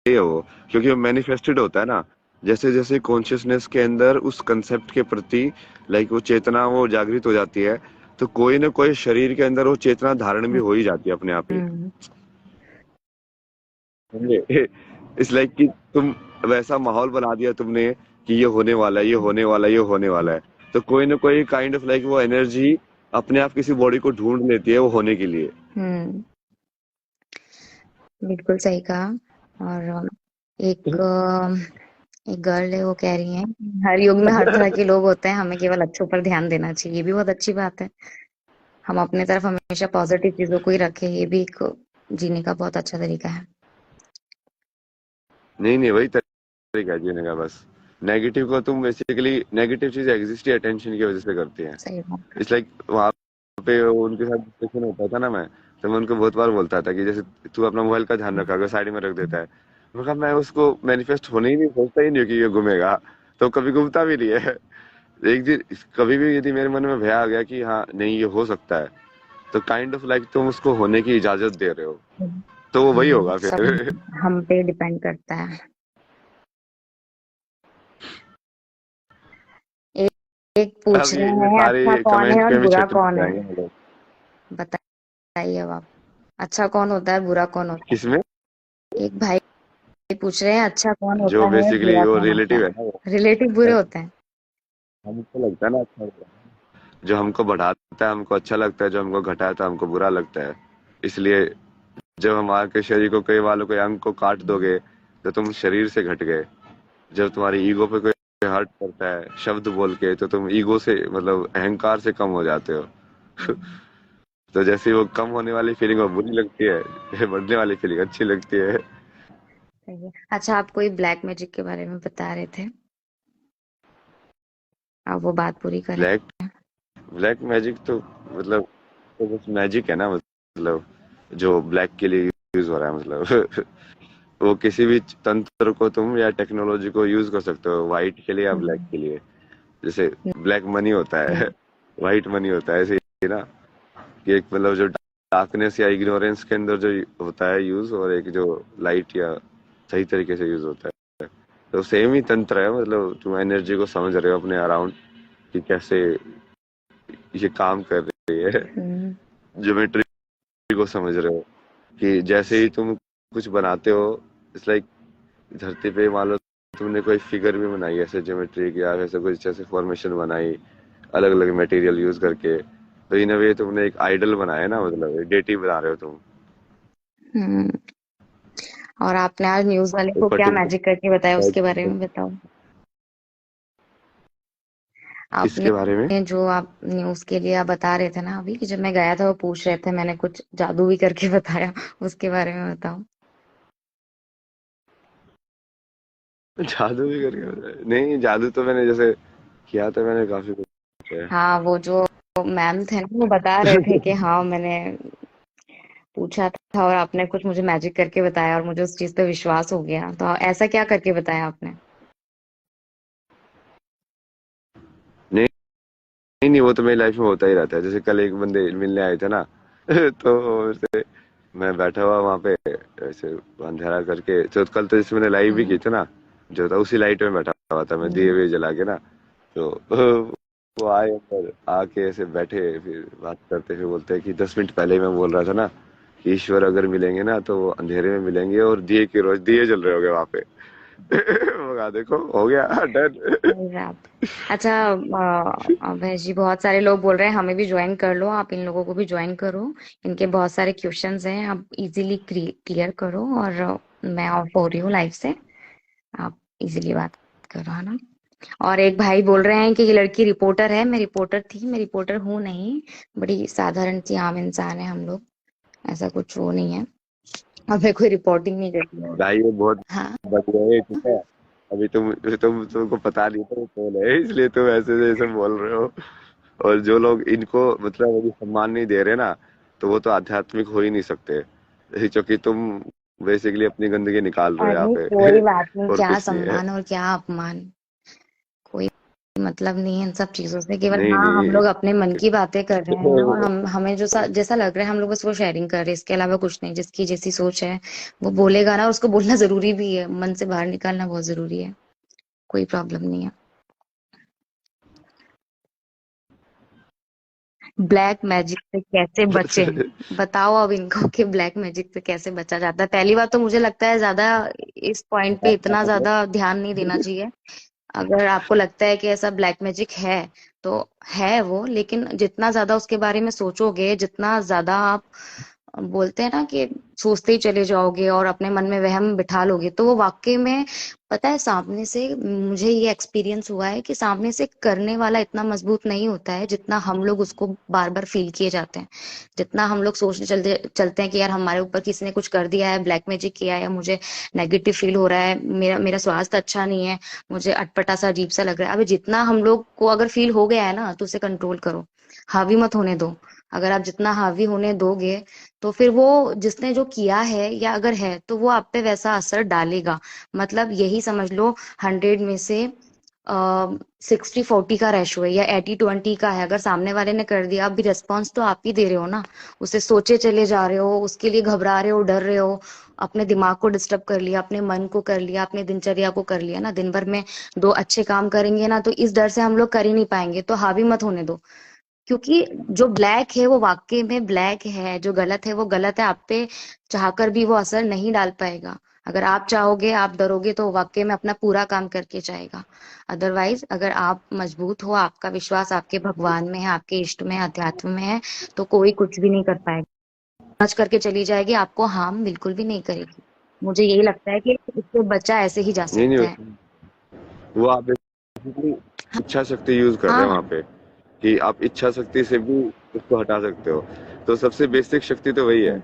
है वो, क्योंकि वो मैनिफेस्टेड होता है ना, जैसे जैसे कॉन्शियसनेस के अंदर उस कंसेप्ट के प्रति लाइक वो चेतना वो जागृत हो जाती है, तो कोई ना कोई शरीर के अंदर वो चेतना धारण भी हो ही जाती है अपने आप ही। हम्म समझे? इस लाइक कि तुम वैसा माहौल बना दिया तुमने कि ये होने वाला है, ये होने वाला है, ये होने वाला है, तो कोई ना कोई काइंड ऑफ लाइक वो एनर्जी अपने आप किसी बॉडी को ढूंढ लेती है वो होने के लिए। हम्म, बिल्कुल सही कहा। और एक गर्ल है, वो कह रही है हर युग में हर तरह के लोग होते हैं, हमें केवल अच्छों पर ध्यान देना चाहिए, ये भी बहुत अच्छी बात है। हम अपने तरफ हमेशा पॉजिटिव चीजों को ही रखें, ये भी एक जीने का बहुत अच्छा तरीका है। नहीं नहीं, वही तरीका है जीने का बस। नेगेटिव को तुम बेसिकली नेगेटिव चीज एग्जिस्ट ही अटेंशन की वजह से करती हैं। सही बात। इट्स लाइक वहां पे उनके साथ डिस्कशन होता था ना, मैं तो मैं उनको बहुत बार बोलता था कि जैसे तू अपना मोबाइल का ध्यान रखा, अगर साइड में रख देता है, मैं कहा मैं उसको मैनिफेस्ट होने ही नहीं, सोचता ही नहीं कि ये घूमेगा, तो कभी घूमता भी नहीं है। एक दिन कभी भी यदि मेरे मन में भय आ गया कि हाँ नहीं ये हो सकता है, तो काइंड ऑफ लाइक तुम उसको होने की इजाजत दे रहे हो, तो वो वही होगा सब फिर। हम पे डिपेंड करता है। एक एक पूछ अभी रहे ये हैं अच्छा सारे कौन है कमेंट और पे भी बुरा छिट कौन है, जाएंगे हम लोग। बताइए अब आप। अच्छा कौन होता है, बुरा कौन होता किसमें? है? एक भाई पूछ रहे हैं अच्छा कौन जो होता है, बेसिकली बुरा वो कौन होता रिलेटिव है ना, है? रिलेटिव बुरे होते हैं। हमको लगता है ना अच्छा होता है। जो हमको बढ़ाता है हमको अच्छा लगता है, जो हमको घटाता है हमको बुरा लगता है। इसलिए जब हमारे के शरीर को कई वालों के अंग को काट दोगे तो तुम शरीर से घट गए। जब तुम्हारी ईगो पे कोई हर्ट करता है शब्द बोल के तो तुम ईगो से मतलब अहंकार से कम हो जाते हो। तो जैसे वो कम होने वाली फीलिंग वो बुरी लगती है, बढ़ने वाली फीलिंग अच्छी लगती है। सही है। अच्छा, आप कोई ब्लैक मैजिक के बारे में बता रहे थे, आप वो बात पूरी करें। ब्लैक ब्लैक मैजिक तो मतलब तो बस मैजिक है ना, मतलब जो ब्लैक के लिए यूज हो रहा है मतलब वो किसी भी तंत्र को तुम या टेक्नोलॉजी को यूज कर सकते हो, व्हाइट के लिए या ब्लैक हम्म, के लिए। जैसे ब्लैक मनी होता है, हम्म, व्हाइट मनी होता है, ऐसे ही ना कि एक मतलब जो डार्कनेस या इग्नोरेंस के अंदर जो होता है यूज, और एक जो लाइट या सही तरीके से यूज होता है। तो सेम ही तंत्र है, मतलब तुम एनर्जी को समझ रहे हो अपने अराउंड कि कैसे ये काम कर रही है। हम्म, ज्योमेट्री को समझ रहे हो कि जैसे ही तुम कुछ बनाते हो, इट्स लाइक धरती पे मान लो तुमने कोई फिगर भी बनाई ऐसे ज्योमेट्री की या ऐसे कुछ ऐसे फॉर्मेशन बनाई अलग अलग मटेरियल यूज करके, तो इन अ वे तुमने एक आइडल बनाया ना, मतलब एक डेटी बना रहे हो तुम। हम्म। और आपने आज न्यूज वाले एक को क्या पर्टिकुलर मैजिक करके बताया, उसके बारे में बताओ। किसके बारे में? आपने जो आप न्यूज के लिए आप बता रहे थे ना अभी, कि जब मैं गया था वो पूछ रहे थे, मैंने कुछ जादू भी करके बताया, उसके बारे में बताओ। जादू भी करके बताया? नहीं, जादू तो मैंने जैसे किया था, मैंने काफी कुछ किया है। हाँ, वो जो मैम थे ना, वो बता रहे थे कि हाँ मैंने पूछा था और आपने कुछ मुझे मैजिक करके बताया और मुझे उस चीज पे विश्वास हो गया। तो ऐसा क्या करके बताया आपने? नहीं नहीं नहीं, वो तो मेरी लाइफ में होता ही रहता है। जैसे कल एक बंदे मिलने आए थे ना तो मैं बैठा हुआ वहां पे ऐसे अंधेरा करके, तो कल तो जैसे मैंने लाइव भी हम्म, की थी ना, जो था उसी लाइट में बैठा हुआ था मैं, दिए हम्म। हुए जला के ना। तो वो आए अंदर आके ऐसे बैठे, फिर बात करते, फिर बोलते हैं कि 10 मिनट पहले ही मैं बोल रहा था ना कि ईश्वर अगर मिलेंगे ना तो वो अंधेरे में मिलेंगे और दिए की रोज दिए जल रहे होंगे वहां पे। मैं कहा देखो हो गया डन। सही बात। अच्छा, अभय जी, बहुत सारे लोग बोल रहे हैं हमें भी ज्वाइन कर लो, आप इन लोगों को भी ज्वाइन करो। इनके बहुत सारे क्वेश्चंस हैं, आप इजीली क्लियर करो। और मैं ऑफ हो रही हूँ लाइव से, आप इजीली बात करो, है ना। और एक भाई बोल रहे हैं कि ये लड़की रिपोर्टर है। मैं रिपोर्टर थी, मैं रिपोर्टर हूँ नहीं, बड़ी साधारण सी आम इंसान है हम लोग, ऐसा कुछ वो नहीं है। और मैं कोई रिपोर्टिंग नहीं करती हूँ। भाई ये बहुत हाँ, बढ़िया है, ठीक है। अभी तुमको पता नहीं था वो कौन है, इसलिए तुम ऐसे जैसे बोल रहे हो। और जो लोग इनको मतलब अभी सम्मान नहीं दे रहे ना, तो वो तो आध्यात्मिक हो ही नहीं सकते, क्योंकि तुम बेसिकली अपनी गंदगी निकाल रहे हो यहाँ अरे पे कोई बात नहीं, और क्या कुछ नहीं है। सम्मान और क्या अपमान, कोई मतलब नहीं है इन सब चीजों से। केवल नहीं हाँ, हम नहीं लोग अपने मन की बातें कर रहे हैं और तो हम हमें जो जैसा लग रहा है हम लोग बस वो शेयरिंग कर रहे हैं, इसके अलावा कुछ नहीं। जिसकी जैसी सोच है वो बोलेगा ना, और उसको बोलना जरूरी भी है, मन से बाहर निकालना बहुत जरूरी है। कोई प्रॉब्लम नहीं है। ब्लैक मैजिक से कैसे बचे, बताओ अब इनको कि ब्लैक मैजिक से कैसे बचा जाता है। पहली बात तो मुझे लगता है ज्यादा इस पॉइंट पे इतना ज्यादा ध्यान नहीं देना चाहिए। अगर आपको लगता है कि ऐसा ब्लैक मैजिक है तो है वो, लेकिन जितना ज्यादा उसके बारे में सोचोगे, जितना ज्यादा आप बोलते हैं ना कि सोचते ही चले जाओगे और अपने मन में वहम बिठा लोगे, तो वो वाकई में, पता है, सामने से मुझे ये एक्सपीरियंस हुआ है कि सामने से करने वाला इतना मजबूत नहीं होता है जितना हम लोग उसको बार बार फील किए जाते हैं। जितना हम लोग सोचने चलते चलते हैं कि यार हमारे ऊपर किसी ने कुछ कर दिया है, ब्लैक मैजिक किया है, या मुझे नेगेटिव फील हो रहा है, मेरा मेरा स्वास्थ्य अच्छा नहीं है, मुझे अटपटा सा अजीब सा लग रहा है। अभी जितना हम लोग को अगर फील हो गया है ना, तो उसे कंट्रोल करो, हावी मत होने दो। अगर आप जितना हावी होने दोगे, तो फिर वो जिसने जो किया है या अगर है तो वो आप पे वैसा असर डालेगा। मतलब यही समझ लो, 100 में से 60-40 का रेशो है या 80-20 का है। अगर सामने वाले ने कर दिया, आप भी रिस्पॉन्स तो आप ही दे रहे हो ना। उसे सोचे चले जा रहे हो, उसके लिए घबरा रहे हो, डर रहे हो, अपने दिमाग को डिस्टर्ब कर लिया, अपने मन को कर लिया, अपने दिनचर्या को कर लिया ना। दिन भर में 2 अच्छे काम करेंगे ना, तो इस डर से हम लोग कर ही नहीं पाएंगे। तो हावी मत होने दो, क्योंकि जो ब्लैक है वो वाकई में ब्लैक है, जो गलत है वो गलत है। आप पे चाहकर भी वो असर नहीं डाल पाएगा। अगर आप चाहोगे, आप डरोगे तो वाकई में अपना पूरा काम करके जाएगा। अदरवाइज अगर आप मजबूत हो, आपका विश्वास आपके भगवान में है, आपके इष्ट में है, अध्यात्म में है, तो कोई कुछ भी नहीं कर पाएगा। समझ करके चली जाएगी, आपको हार्म बिल्कुल भी नहीं करेगी। मुझे यही लगता है कि इससे बच्चा ऐसे ही जा नहीं नहीं, सकता है। वो आप बेसिकली इच्छा शक्ति यूज कर रहे हाँ हैं हाँ। वहां पे, कि आप इच्छा शक्ति से भी उसको हटा सकते हो। तो सबसे बेसिक शक्ति तो वही है।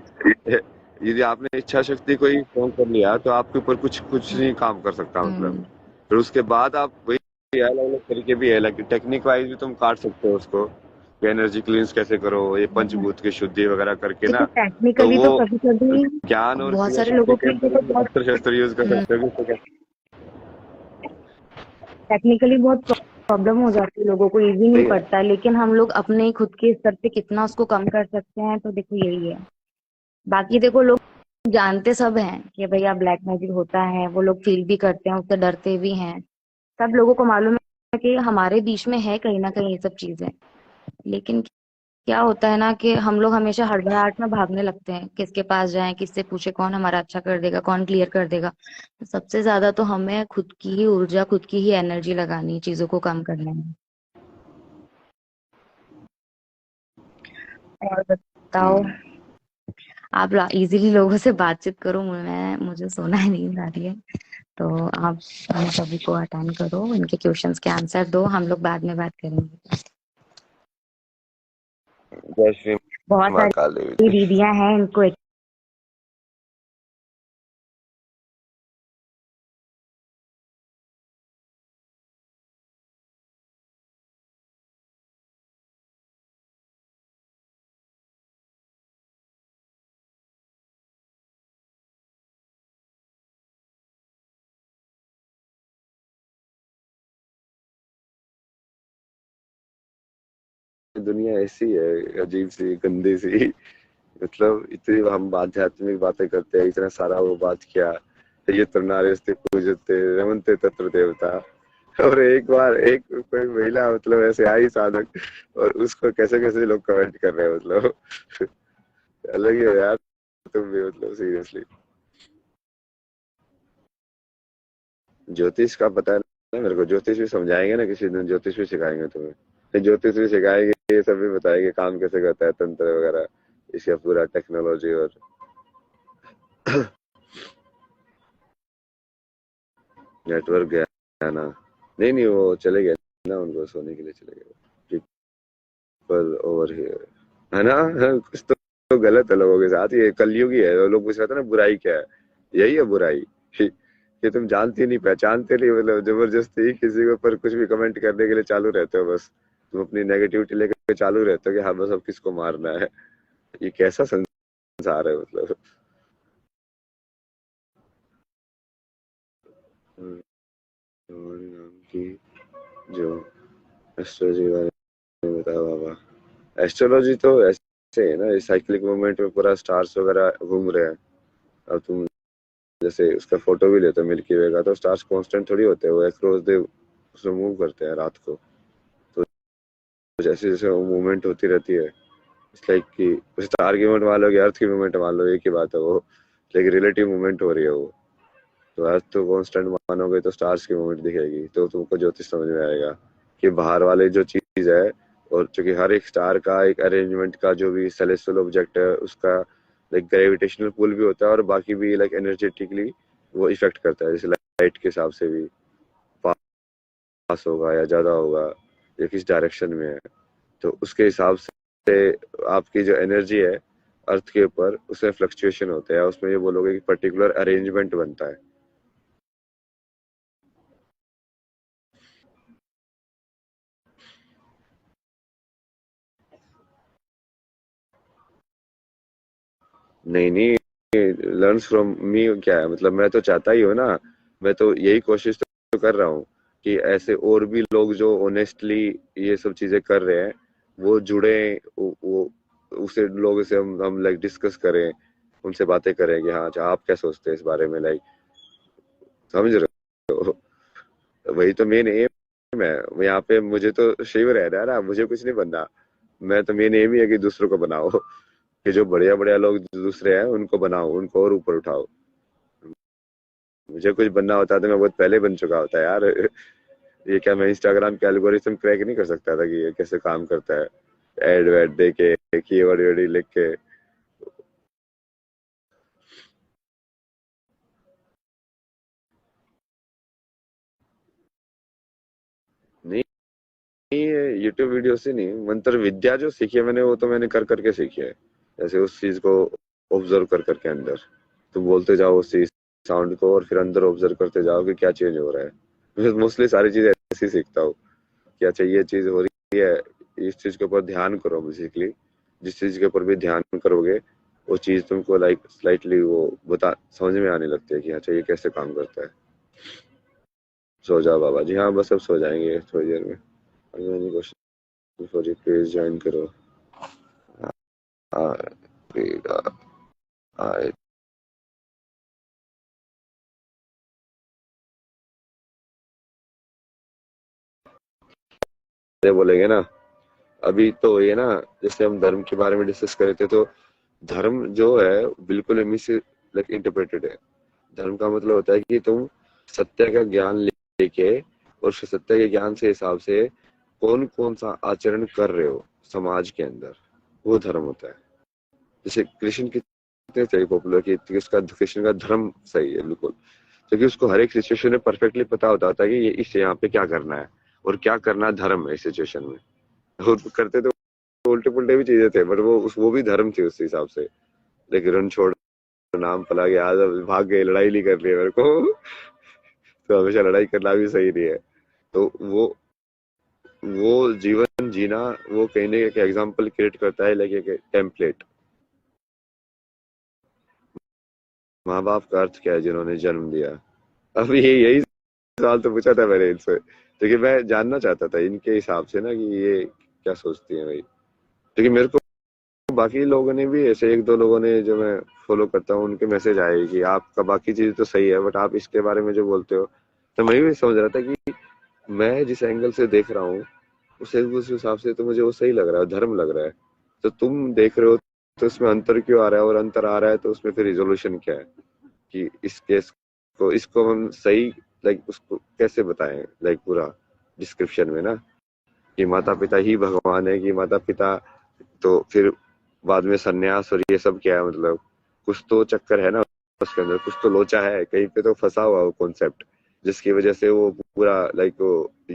यदि आपने इच्छा शक्ति को ही स्ट्रॉन्ग कर लिया तो आपके ऊपर कुछ कुछ नहीं काम कर सकता, मतलब। हम्म, फिर उसके बाद आप वही अलग अलग तरीके भी है, लाइक टेक्निक वाइज भी तुम काट सकते हो उसको, कि एनर्जी क्लींस कैसे करो, ये पंचभूत की शुद्धि वगैरह करके देखो ना। तो टेक्निकली वो तो कभी कभी ज्ञान और बहुत क्रिया सारे शक्ति लोगों के के लिए देखो अंदर बहुत अस्त्र शस्त्र यूज कर सकते हो कि उसको कैसे। टेक्निकली बहुत प्रॉब्लम हो जाती है, लोगों को इजी नहीं सही है। पड़ता, लेकिन हम लोग अपने खुद के स्तर पे कितना उसको कम कर सकते हैं, तो देखो यही है। बाकी देखो लोग जानते सब हैं कि भैया ब्लैक मैजिक होता है, वो लोग फील भी करते हैं, उससे डरते भी हैं। सब लोगों को मालूम है कि हमारे बीच में है कहीं ना कहीं ये सब चीजें। लेकिन क्या होता है ना कि हम लोग हमेशा हड़बड़ाहट में भागने लगते हैं, किसके पास जाएं, किससे पूछे, कौन हमारा अच्छा कर देगा, कौन क्लियर कर देगा। तो सबसे ज्यादा तो हमें खुद की ही ऊर्जा, खुद की ही एनर्जी लगानी है चीजों को कम करने में। और बताओ, हम्म, आप इजीली लोगों से बातचीत करो, मुझे सोना ही नींद आ रही है। तो आप इन सभी को अटेंड करो, इनके क्वेश्चंस के आंसर दो, हम लोग बाद में बात करेंगे। जय श्री बहुत महाकाल देवी सारी जी। दीदियां हैं, इनको दुनिया ऐसी है, अजीब सी, गंदी सी। मतलब इतनी हम आध्यात्मिक बातें करते हैं, इतना सारा वो बात किया, ये तृणारेस्ते पूजते रमनते तत्र देवता। और एक बार एक कोई महिला मतलब ऐसे आई साधक, और उसको कैसे कैसे लोग कमेंट कर रहे हैं, मतलब। अलग ही हो यार, तुम भी, मतलब सीरियसली। ज्योतिष का पता है ना मेरे को, ज्योतिष भी समझाएंगे ना किसी दिन, ज्योतिष भी सिखाएंगे तुम्हें। फिर ज्योतिष भी सिखाएंगे, ये सब भी बताएंगे काम कैसे करता है, तंत्र वगैरह, इसका पूरा टेक्नोलॉजी। और नेटवर्क गया ना। नहीं नहीं, वो चले गए ना, उनको सोने के लिए चले गए। पीपल ओवर हियर, है ना। हाँ, कुछ तो गलत है लोगों के साथ, ये कलयुग ही है। वो लोग पूछ रहे थे ना बुराई क्या है, यही है बुराई। कि तुम जानती नहीं, पहचानते नहीं, मतलब जबरदस्ती किसी के ऊपर कुछ भी कमेंट करने के लिए चालू रहते हो बस। तुम अपनी नेगेटिविटी लेकर चालू रहते हो कि हाँ बस अब किसको मारना है। ये कैसा संसार है, मतलब। हम्म, हमारे नाम की जो एस्ट्रोलॉजी बारे में बताओ बाबा। एस्ट्रोलॉजी तो ऐसे है ना, साइक्लिक मूवमेंट में पूरा स्टार्स वगैरह घूम रहे हैं। अब तुम जैसे उसका फोटो भी लेते हो मिल्की वे का, तो स्टार्स कांस्टेंट थोड़ी होते हैं, वो अक्रॉस द उसमें मूव करते हैं रात को। तो जैसे जैसे वो मूवमेंट होती रहती है, इट्स लाइक कि स्टार की मूवमेंट मान लो कि अर्थ की मूवमेंट मान लो, एक ही बात है वो। लेकिन रिलेटिव मूवमेंट हो रही है वो। तो अर्थ तो कांस्टेंट मानोगे तो स्टार्स की मूवमेंट दिखेगी, तो तुमको ज्योतिष समझ में आएगा कि बाहर वाले जो चीज है। और चूंकि हर एक स्टार का एक अरेंजमेंट का जो भी सेलेस्टियल ऑब्जेक्ट है उसका लाइक ग्रेविटेशनल पुल भी होता है, और बाकी भी लाइक एनर्जेटिकली वो इफेक्ट करता है। जैसे लाइट के हिसाब से भी पास होगा या ज्यादा होगा, या किस डायरेक्शन में है, तो उसके हिसाब से आपकी जो एनर्जी है अर्थ के ऊपर, उसमें फ्लक्चुएशन होते हैं, उसमें ये बोलोगे कि पर्टिकुलर अरेंजमेंट बनता है। नहीं नहीं, लर्न्स फ्रॉम मी क्या है, मतलब मैं तो चाहता ही हूँ ना। मैं तो यही कोशिश तो कर रहा हूँ कि ऐसे और भी लोग जो ऑनेस्टली ये सब चीजें कर रहे हैं वो जुड़े, वो उसे लोगों से हम लाइक डिस्कस करें, उनसे बातें करें कि हाँ अच्छा आप क्या सोचते हैं इस बारे में, लाइक समझ रहे हो। वही तो मेन एम है यहाँ पे। मुझे तो शिव रहना है ना, मुझे कुछ नहीं बनना। मैं तो मेन एम ही है कि दूसरों को बनाओ, कि जो बढ़िया बढ़िया लोग दूसरे हैं उनको बनाओ, उनको और ऊपर उठाओ। मुझे कुछ बनना होता तो मैं बहुत पहले बन चुका होता यार। ये क्या मैं इंस्टाग्राम के एल्गोरिथम क्रैक नहीं कर सकता था कि ये कैसे काम करता है, एड वेड दे के, कीवर्ड वर्ड लिख के। नहीं, ये यूट्यूब वीडियो से नहीं, मंत्र विद्या जो सीखी है मैंने वो तो मैंने कर करके सीखी है। जैसे उस चीज को ऑब्जर्व कर करके अंदर तुम बोलते जाओ उस चीज साउंड को, और फिर अंदर ऑब्जर्व करते जाओ कि क्या चेंज हो रहा है। मैं मोस्टली सारी चीजें ऐसे ही सीखता हूँ। क्या चाहिए चीज हो रही है, इस चीज के ऊपर ध्यान करो बेसिकली। जिस चीज के ऊपर भी ध्यान करोगे वो चीज तुमको लाइक स्लाइटली वो बता समझ में आने लगती है कि अच्छा ये कैसे काम करता है। सो जाओ बाबा जी, हाँ बस अब सो जाएंगे थोड़ी देर में। अगर any question sorry please join करो। हाँ, हाँ, बोलेंगे ना। अभी तो ये ना, जैसे हम धर्म के बारे में डिस्कस कर रहे थे, तो धर्म जो है बिल्कुल मिस लाइक इंटरप्रेटेड है। धर्म का मतलब होता है कि तुम सत्य का ज्ञान लेके और उस सत्य के ज्ञान से हिसाब से कौन कौन सा आचरण कर रहे हो समाज के अंदर, वो धर्म होता है। जैसे कृष्ण कितने सही पॉपुलर कि उसका कृष्ण का धर्म सही है बिल्कुल, क्योंकि उसको हर एक सिचुएशन में परफेक्टली पता होता था कि ये इस यहाँ पे क्या करना है और क्या करना धर्म है इस सिचुएशन में। और करते तो उल्टे पुल्टे भी चीजें थे, बट वो भी धर्म थी उस हिसाब से। लेकिन रन छोड़ नाम पला गया, आज अब भाग गए, लड़ाई नहीं कर रही है मेरे को। तो हमेशा लड़ाई करना भी सही नहीं है। तो वो जीवन जीना, वो कहीं ना एक एग्जाम्पल क्रिएट करता है, लाइक एक टेम्पलेट। माँ बाप का अर्थ क्या है, जिन्होंने जन्म दिया। अब ये यही सवाल तो पूछा था मैंने इनसे, क्योंकि मैं जानना चाहता था इनके हिसाब से ना कि ये क्या सोचती है भाई। क्योंकि मेरे को बाकी लोगों ने भी, ऐसे एक दो लोगों ने जो मैं फॉलो करता हूँ, उनके मैसेज आए कि आपका बाकी चीज तो सही है बट आप इसके बारे में जो बोलते हो। तो मैं भी समझ रहा था कि मैं जिस एंगल से देख रहा हूँ उस हिसाब से तो मुझे वो सही लग रहा है, धर्म लग रहा है। तो तुम देख रहे हो तो इसमें अंतर क्यों आ रहा है, और अंतर आ रहा है तो उसमें फिर रिजोल्यूशन क्या है कि इस केस को, इसको हम सही लाइक उसको कैसे बताएं, लाइक पूरा डिस्क्रिप्शन में ना, कि माता पिता ही भगवान है, कि माता पिता तो फिर बाद में सन्यास और ये सब क्या है, मतलब कुछ तो चक्कर है ना उसके अंदर, कुछ तो लोचा है कहीं पे, तो फंसा हुआ वो कॉन्सेप्ट, जिसकी वजह से वो पूरा लाइक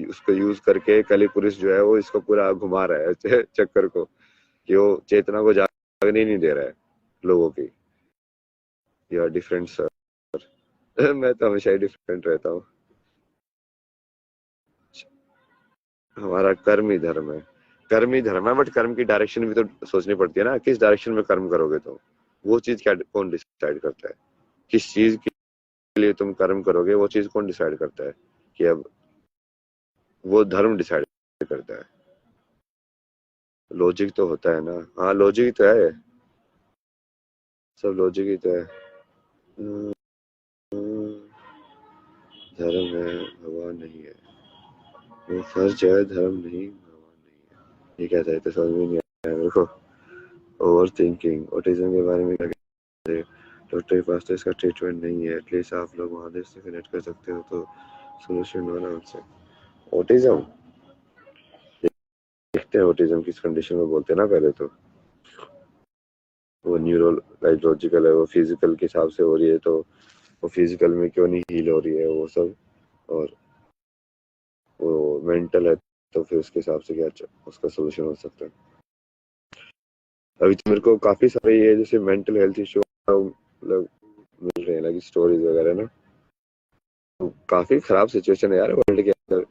उसको यूज करके कली पुरुष जो है वो इसको पूरा घुमा रहा है चक्कर को, कि वो चेतना को जागने ही नहीं दे रहा है लोगों की। You are different sir. मैं तो हमेशा ही डिफरेंट रहता हूँ। हमारा कर्म ही धर्म है। कर्म ही धर्म है, बट कर्म की डायरेक्शन भी तो सोचनी पड़ती है ना, किस डायरेक्शन में कर्म करोगे तो वो चीज क्या कौन डिसाइड करता है, किस चीज के लिए तुम कर्म करोगे वो चीज कौन डिसाइड करता है, कि अब वो धर्म डिसाइड करता है। लॉजिक तो होता है ना, हाँ लॉजिक तो है, सब लॉजिक ही तो है। हम्म, धर्म है भगवान नहीं है, वो फर्ज है, धर्म नहीं भगवान नहीं है। ये कहता है तो समझ में नहीं आया मेरे को। ओवर थिंकिंग, ऑटिज्म के बारे में क्या कहते हैं? डॉक्टर के पास तो इसका ट्रीटमेंट नहीं है, एटलीस्ट आप लोग महादेव से कनेक्ट कर सकते हो तो सोल्यूशन होना उनसे। ऑटिज्म देखते हैं, ऑटिज्म किस कंडीशन में बोलते हैं ना, पहले तो वो न्यूरो लॉजिकल है, वो फिजिकल के हिसाब से हो रही है, तो वो फिजिकल में क्यों नहीं हील हो रही है वो सब, और वो मेंटल है तो फिर उसके हिसाब से क्या उसका सोल्यूशन हो सकता है। अभी तो मेरे को काफी सारे ये जैसे मेंटल हेल्थ इशू मतलब मिल रहे हैं, लगी स्टोरीज वगैरह ना। तो काफी खराब सिचुएशन है यार वर्ल्ड के अंदर।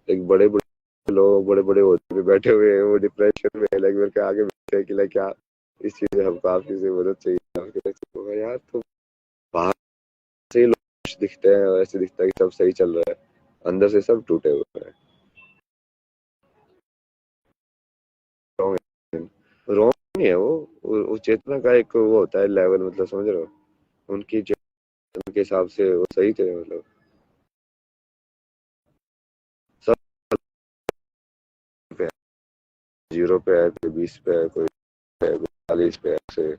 एक बड़े बड़े लोग बड़े बड़े होते पे बैठे हुए हैं, वो डिप्रेशन में लाइक मेरे के आगे बैठे हैं कि लाइक क्या इस चीज में हमको आपकी से मदद चाहिए। तो यार तो बाहर से ही लोग दिखते हैं और ऐसे दिखता है कि सब सही चल रहा है, अंदर से सब टूटे हुए हैं। रॉन्ग नहीं है वो चेतना का एक वो होता है लेवल, मतलब समझ रहे हो, उनकी चेतना के हिसाब से वो सही थे, मतलब सब पे है, 0 पे है, कोई 20 पे है, कोई 40 पे है, ऐसे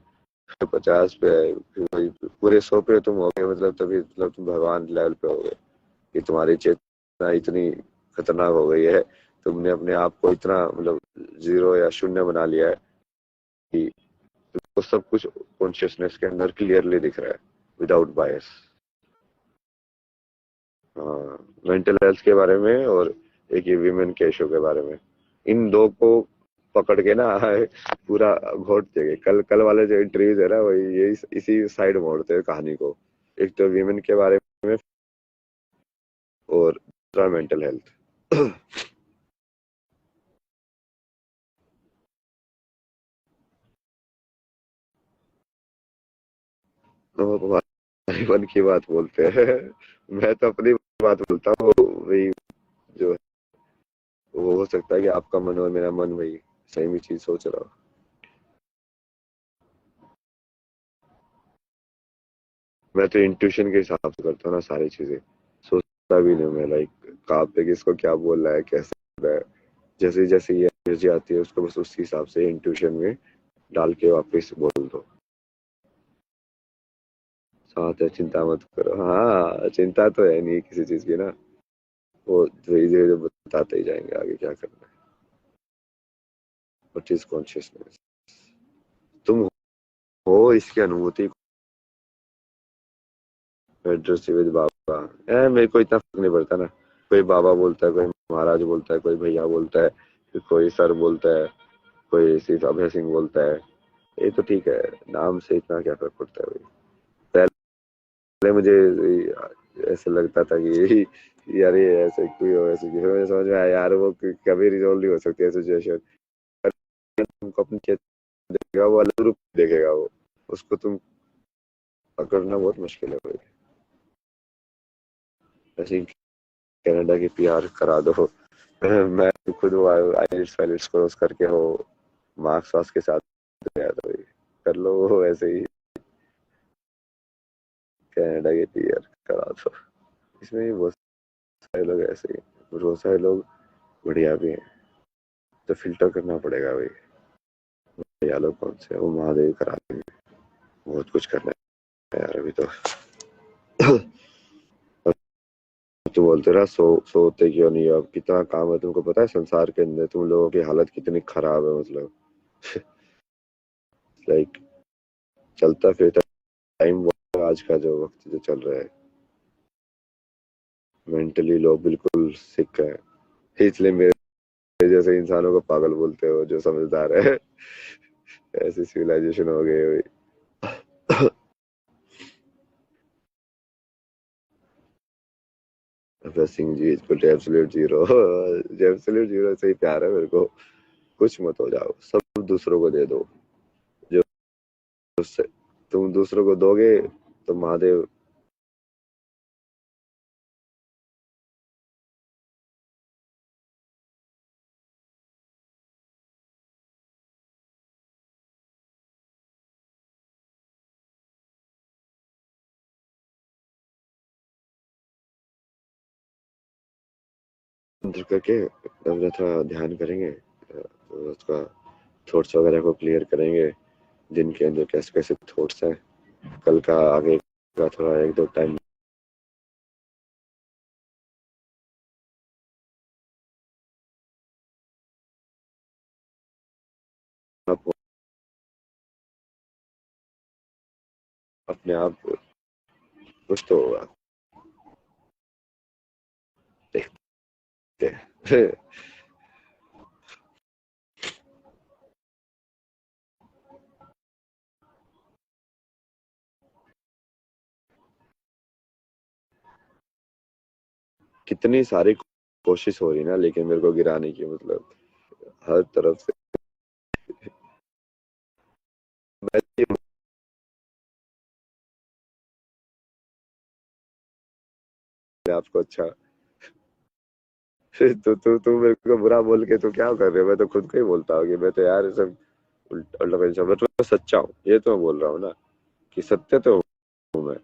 50 पे है, फिर वही पूरे 100 पे तुम हो गए, मतलब तभी मतलब तुम भगवान लेवल पे हो गए कि तुम्हारी चेतना इतनी खतरनाक हो गई है, तुमने अपने आप को इतना मतलब जीरो या शून्य बना लिया है कि तुमको सब कुछ कॉन्शियसनेस के अंदर क्लियरली दिख रहा है विदाउट बायस। हाँ, मेंटल हेल्थ के बारे में और एक ये विमेन के इशू के बारे में, इन दो को पकड़ के ना पूरा घोट देंगे। कल कल वाले जो इंटरव्यूज है ना, वही ये इसी साइड मोड़ते हैं कहानी को। एक तो विमेन के बारे में और दूसरा मेंटल हेल्थ। तो हमारे मन की बात बोलते हैं। मैं तो अपनी बात बोलता हूँ, वही जो है, वो हो सकता है कि आपका मन और मेरा मन वही सेम ही चीज सोच रहा हो। मैं तो इंट्यूशन के हिसाब से करता हूँ ना सारी चीजें, सोचता भी नहीं मैं, लाइक कहाँ पे किसको क्या बोल रहा है, कैसे बोल रहा है। जैसे जैसे ये एनर्जी आती है उसको बस उस हिसाब से इंट्यूशन में डाल के वापस बोल दो। साथ है, चिंता मत करो। हाँ, चिंता तो है नहीं किसी चीज की ना, वो धीरे धीरे बताते ही जाएंगे आगे क्या करना है। व्हाट इज कॉन्शियसनेस, तुम हो इसकी अनुभूति। विद बाबा, मेरे को इतना फर्क नहीं पड़ता ना, कोई बाबा बोलता है, कोई महाराज बोलता है, कोई भैया बोलता है, फिर कोई सर बोलता है, कोई सिर्फ अभय सिंह बोलता है, ये तो ठीक है, नाम से इतना क्या फर्क पड़ता है भाई। पहले मुझे ऐसे लगता था कि यार ये ऐसे क्यों हो, ऐसे क्यों हो, मुझे समझ में आया यार वो कभी रिजोल्व नहीं हो सकती है सिचुएशन। तुमको अपनी चेतना देखेगा, वो अलग रूप देखेगा, वो उसको तुम पकड़ना बहुत मुश्किल है भाई। ऐसे ही कनाडा की पीआर करा दो। मैं खुद वो आइलेट्स वाइलेट्स क्रॉस करके हो मार्क्स वार्क्स के साथ गया था भाई, कर लो वो ऐसे ही कनाडा की पीआर करा दो। इसमें भी बहुत सारे लोग ऐसे ही, बहुत सारे लोग बढ़िया भी हैं, तो फिल्टर करना पड़ेगा भाई। भैया लोग कौन से, वो महादेव करा देंगे, बहुत कुछ करना है यार अभी तो। तुम बोलते रहा सोते क्यों नहीं हो, अब कितना काम है तुमको पता है संसार के अंदर, तुम लोगों की हालत कितनी खराब है, मतलब लाइक चलता फिरता टाइम, आज का जो वक्त जो चल रहा है, मेंटली लोग बिल्कुल सिक है। इसलिए मेरे जैसे इंसानों को पागल बोलते हो जो समझदार है। ऐसी सिविलाइजेशन हो गई हुई। Abhay Singh ji equal to absolute zero. Absolute zero से ही प्यार है मेरे को। कुछ मत हो जाओ, सब दूसरों को दे दो, जो उससे तुम दूसरों को दोगे तो महादेव। अंदर करके अपना थोड़ा ध्यान करेंगे, उसका थॉट्स वगैरह को क्लियर करेंगे, दिन के अंदर कैसे कैसे थॉट्स हैं, कल का आगे का थोड़ा एक दो टाइम आप अपने आप कुछ तो होगा, देखते हैं। कितनी सारी कोशिश हो रही ना, लेकिन मेरे को गिराने की, मतलब हर तरफ से। मैं आपको अच्छा, तू मेरे को बुरा बोल के तू क्या कर रहे हो, मैं तो खुद को ही बोलता हूँ कि मैं तो यार सब उल्टा उल्टा, मैं तो सच्चा हूँ, ये तो मैं बोल रहा हूँ ना कि सत्य तो हूँ मैं।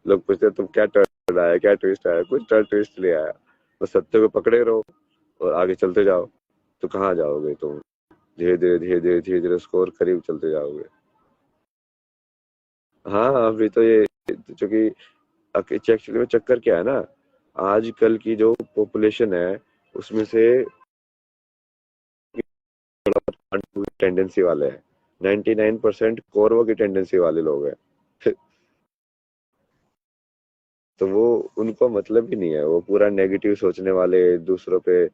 लोग पूछते हैं तुम क्या टर्न आया, क्या ट्विस्ट आया, कुछ टर्न ट्विस्ट नहीं आया, बस सत्य को पकड़े रहो और आगे चलते जाओ। तो कहाँ जाओगे तुम, धीरे धीरे धीरे धीरे धीरे धीरे स्कोर करीब चलते जाओगे। हाँ अभी तो ये क्योंकि एक्चुअली में चक्कर क्या है ना, आजकल की जो पॉपुलेशन है उसमें से टेंडेंसी वाले हैं, 99% कौरवों की टेंडेंसी वाले लोग हैं। तो वो उनको मतलब ही नहीं है, वो पूरा नेगेटिव सोचने वाले, दूसरों पे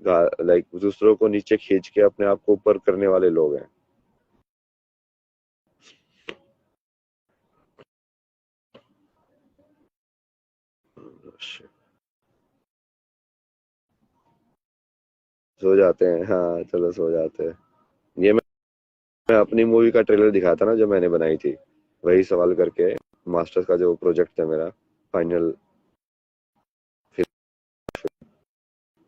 लाइक दूसरों को नीचे खींच के अपने आप को ऊपर करने वाले लोग हैं। सो जाते हैं, हाँ चलो सो जाते हैं। ये मैं अपनी मूवी का ट्रेलर दिखाया था ना जो मैंने बनाई थी, वही सवाल करके, मास्टर्स का जो प्रोजेक्ट था मेरा फाइनल,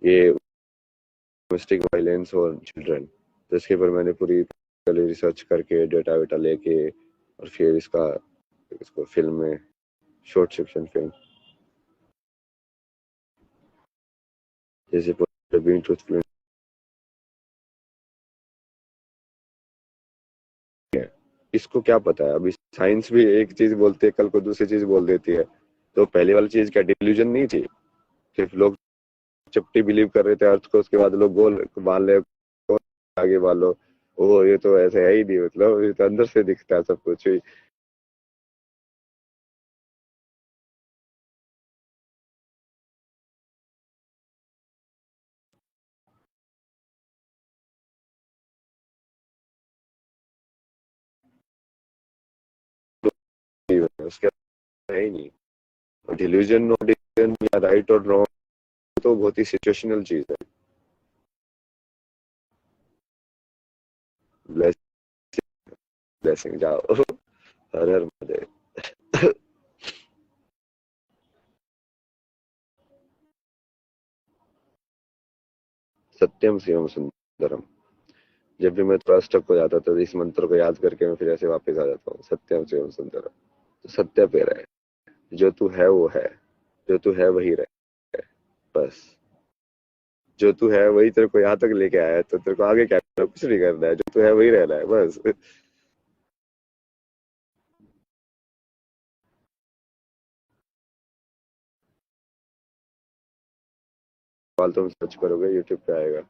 ये डोमेस्टिक वायलेंस और चिल्ड्रन, तो इसके ऊपर मैंने पूरी रिसर्च करके डेटा वेटा लेके और फिर इसको फिल्म में, शॉर्ट सेक्शन फिल्म, जैसे बीइंग ट्रूथफुल है। इसको क्या पता है, अभी साइंस भी एक चीज बोलती है कल को दूसरी चीज बोल देती है। तो पहले वाली चीज क्या डिल्यूजन नहीं थी, सिर्फ लोग चपटी बिलीव कर रहे थे अर्थ को, उसके बाद लोग गोल मान ले आगे वालो, ओ ये तो ऐसे है ही नहीं, मतलब ये तो अंदर से दिखता है सब कुछ ही। उसके है ही नहीं, डिल्यूजन नो डिल्यूजन या राइट और रॉन्ग तो बहुत ही सिचुएशनल चीज है। ब्लेसिंग जाओ। हर हर महादेव। सत्यम शिवम सुंदरम। जब भी मैं थोड़ा स्टक हो जाता तो इस मंत्र को याद करके मैं फिर ऐसे वापस आ जाता हूँ, सत्यम शिवम सुंदरम। तो सत्य पे रहे, जो तू है वो है, जो तू है वही रहे, बस। जो तू है वही तेरे को यहाँ तक लेके आया है, तो तेरे को आगे क्या करना, कुछ नहीं करना है, जो तू है वही रहना है बस। सवाल तुम सर्च करोगे यूट्यूब पे आएगा।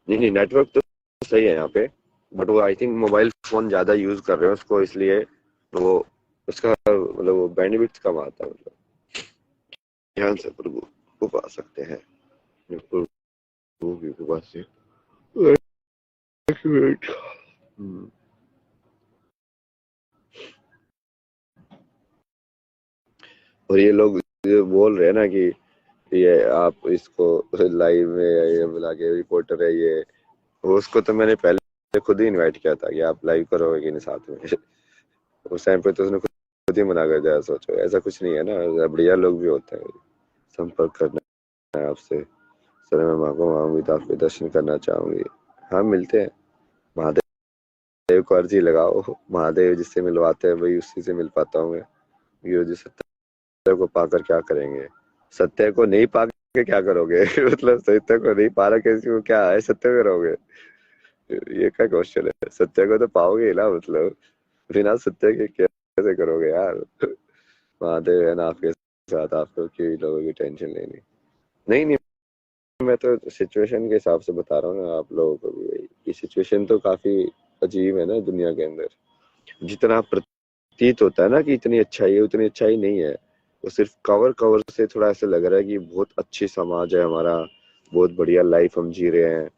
नहीं नहीं, नेटवर्क तो सही है यहाँ पे, बट वो आई थिंक मोबाइल फोन ज्यादा यूज कर रहे हैं उसको, इसलिए वो उसका मतलब वो बैंडविड्थ कम आता है, मतलब ध्यान से प्रभु को पा सकते हैं, प्रभु की कृपा से। एक मिनट। और ये लोग ये बोल रहे हैं ना कि ये आप इसको लाइव में ये बुला के रिपोर्टर है ये, उसको तो मैंने पहले खुद ही इनवाइट किया था कि आप लाइव करोगे कि नहीं साथ में। उस टाइम पे तो उसने खुद ही मना कर दिया। सोचो ऐसा कुछ नहीं है ना, बढ़िया लोग भी होते हैं। संपर्क करना है आपसे सर, मैं माँ को मांगूंगी तो आपके दर्शन करना चाहूंगी। हाँ मिलते हैं, महादेव को अर्जी लगाओ, महादेव जिससे मिलवाते हैं वही उसी से मिल पाता हूँ मैं। ये जो सत्य को पाकर क्या करेंगे, सत्य को नहीं पाके क्या करोगे। मतलब सत्य को नहीं पा रहा किसी को क्या है, सत्य में रहोगे, ये क्या क्वेश्चन है। सत्य को तो पाओगे ही ना, मतलब बिना सत्य के कैसे करोगे यार। महादेव है ना आपके साथ, आपको क्यों लोगों की टेंशन लेनी। नहीं नहीं, मैं तो सिचुएशन के हिसाब से बता रहा हूँ ना आप लोगों को भी, भाई ये सिचुएशन तो काफी अजीब है ना दुनिया के अंदर। जितना प्रतीत होता है ना कि इतनी अच्छाई है, उतनी अच्छाई नहीं है। वो सिर्फ कवर कवर से थोड़ा ऐसे लग रहा है कि बहुत अच्छी समाज है हमारा, बहुत बढ़िया लाइफ हम जी रहे हैं,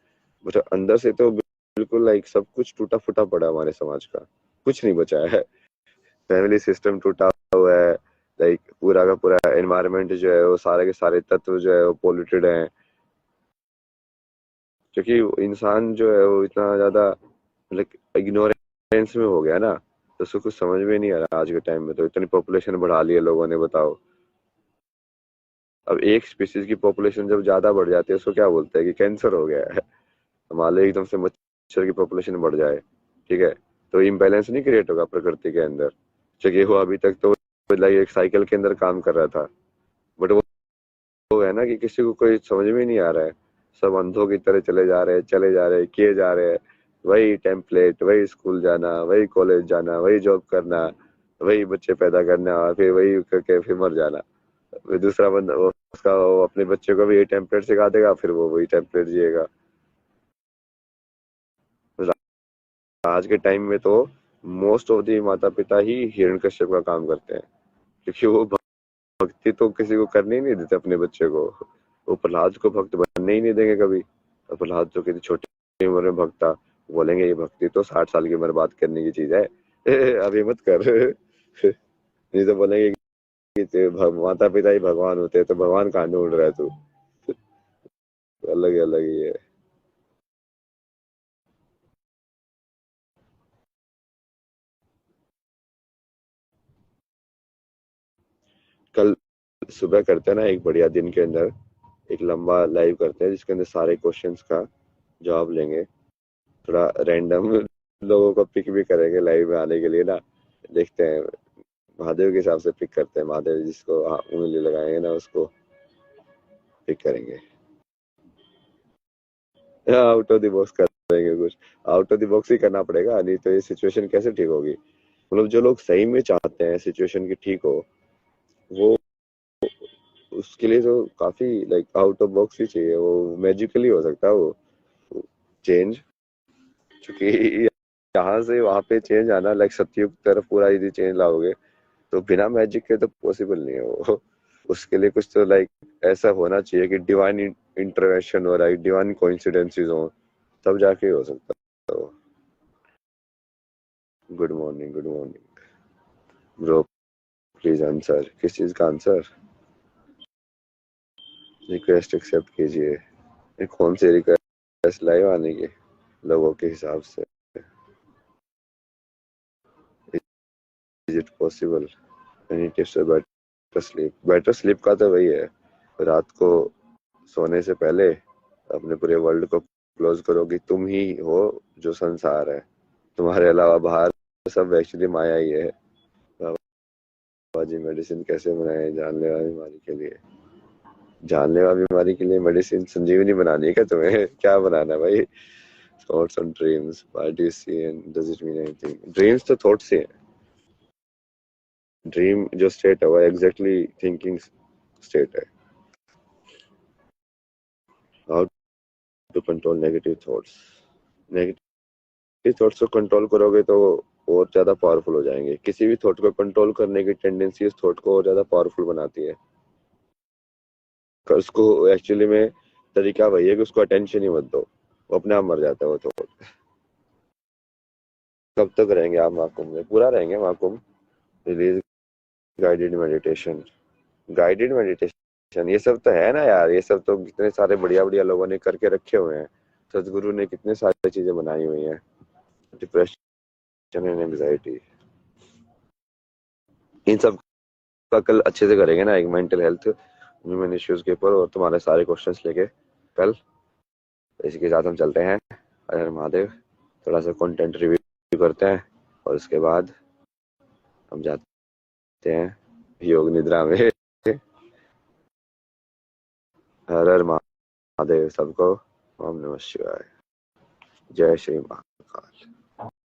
बट अंदर से तो बिल्कुल लाइक सब कुछ टूटा फूटा पड़ा है हमारे समाज का, कुछ नहीं बचा है। फैमिली सिस्टम टूटा हुआ है, लाइक पूरा का पूरा एनवायरनमेंट जो है वो सारे के सारे तत्व जो है वो पोल्यूटेड हैं, क्योंकि इंसान जो है वो इतना ज्यादा लाइक इग्नोरेंस में हो गया ना, तो उसको कुछ समझ में नहीं आ रहा। आज के टाइम में तो इतनी पॉपुलेशन बढ़ा ली है लोगों ने, बताओ। अब एक स्पीसीज की पॉपुलेशन जब ज्यादा बढ़ जाती है उसको क्या बोलते हैं कि कैंसर हो गया है। हमारे एकदम से मच्छर की पॉपुलेशन बढ़ जाए, ठीक है, तो इम्बैलेंस नहीं क्रिएट होगा प्रकृति के अंदर। चलिए वो अभी तक तो लाइक एक साइकिल के अंदर काम कर रहा था, बट वो है ना कि किसी को कोई समझ में नहीं आ रहा है, सब अंधों की तरह चले जा रहे किए जा रहे हैं, वही टेम्पलेट, वही स्कूल जाना, वही कॉलेज जाना, वही जॉब करना, वही बच्चे पैदा करना, और फिर वही करके फिर मर जाना। फिर दूसरा बंदा वो अपने बच्चे को भी यही टेम्पलेट सिखा देगा, फिर वो वही टेम्पलेट जिएगा। आज के टाइम में तो मोस्ट ऑफ दी माता पिता ही हिरण्यकश्यप का काम करते हैं, क्योंकि वो भक्ति तो किसी को करने ही नहीं देते अपने बच्चे को। वो प्रहलाद को भक्त बनने ही नहीं देंगे कभी। और प्रहलाद जो किसी छोटी उम्र में भक्त था, बोलेंगे ये भक्ति तो 60 साल की उम्र बात करने की चीज है, अभी मत कर। नहीं तो बोलेंगे कि माता पिता ही भगवान होते हैं, तो भगवान कहाँ ढूंढ रहा है तू। अलग ही है। कल सुबह करते हैं ना एक बढ़िया दिन के अंदर एक लंबा लाइव करते हैं, जिसके अंदर सारे क्वेश्चंस का जवाब लेंगे। थोड़ा रैंडम लोगों को पिक भी करेंगे लाइव में आने के लिए ना। देखते हैं, महादेव के हिसाब से पिक करते हैं, महादेव जिसको उंगली लगाएंगे ना उसको पिक करेंगे। आउट ऑफ द बॉक्स करेंगे, कुछ आउट ऑफ द बॉक्स ही करना पड़ेगा, नहीं तो ये सिचुएशन कैसे ठीक होगी। मतलब जो लोग सही में चाहते हैं सिचुएशन की ठीक हो, वो उसके लिए तो काफी लाइक आउट ऑफ बॉक्स ही चाहिए, वो मैजिकली हो सकता है वो चेंज। क्योंकि यहाँ से वहां पे चेंज आना लाइक सतयुग तरफ पूरा यदि चेंज लाओगे तो बिना मैजिक के तो पॉसिबल नहीं है वो। उसके लिए कुछ तो लाइक ऐसा होना चाहिए कि डिवाइन इंटरवेंशन हो रहा है, डिवाइन कोइंसिडेंसेस हो, तब जाके हो सकता है वो। Good morning bro, please answer. किस चीज का आंसर? रिक्वेस्ट एक्सेप्ट कीजिए। ये कौन सी रिक्वेस्ट लाइव आने की लोगों के हिसाब से? Is it possible? Any tips for better sleep? Better sleep का तो वही है, रात को सोने से पहले अपने पूरे वर्ल्ड को क्लोज करो कि तुम ही हो जो संसार है, तुम्हारे अलावा बाहर सब एक्चुअली माया ही है। बाबा जी मेडिसिन कैसे बनाए जानलेवा बीमारी के लिए? जानलेवा बीमारी के लिए मेडिसिन संजीवनी बनानी है क्या तुम्हें? क्या बनाना है भाई? Thoughts and dreams, what do you see and does it mean anything? Dreams तो थॉट्स ही है। ड्रीम जो स्टेट है वो एग्जैक्टली थिंकिंग स्टेट है। How to control negative thoughts? Negative thoughts को कंट्रोल करोगे तो और ज्यादा पावरफुल हो जाएंगे। किसी भी थॉट को कंट्रोल करने की टेंडेंसी उस थॉट को और ज्यादा पावरफुल बनाती है। उसको एक्चुअली में तरीका वही है कि उसको अटेंशन ही मत दो, वो अपने आप मर जाता है वो थॉट। कब तक रहेंगे आप महाकुंभ में? पूरा रहेंगे महाकुंभ। रिलीज गाइडेड मेडिटेशन ये सब तो है ना यार, ये सब तो कितने सारे बढ़िया बढ़िया लोगों ने करके रखे हुए हैं। सदगुरु ने कितने सारी चीजें बनाई हुई हैं। डिप्रेशन एंड एंजाइटी, इन सब का कल अच्छे से करेंगे ना, एक मेंटल हेल्थ ह्यूमन इश्यूज के ऊपर, और तुम्हारे सारे क्वेश्चंस लेके कल। इसी के साथ हम चलते हैं। हर हर महादेव। थोड़ा सा कंटेंट रिव्यू करते हैं और उसके बाद हम जाते हैं योग निद्रा में। हर हर महादेव सबको। ओम नमः शिवाय। जय श्री महाकाल।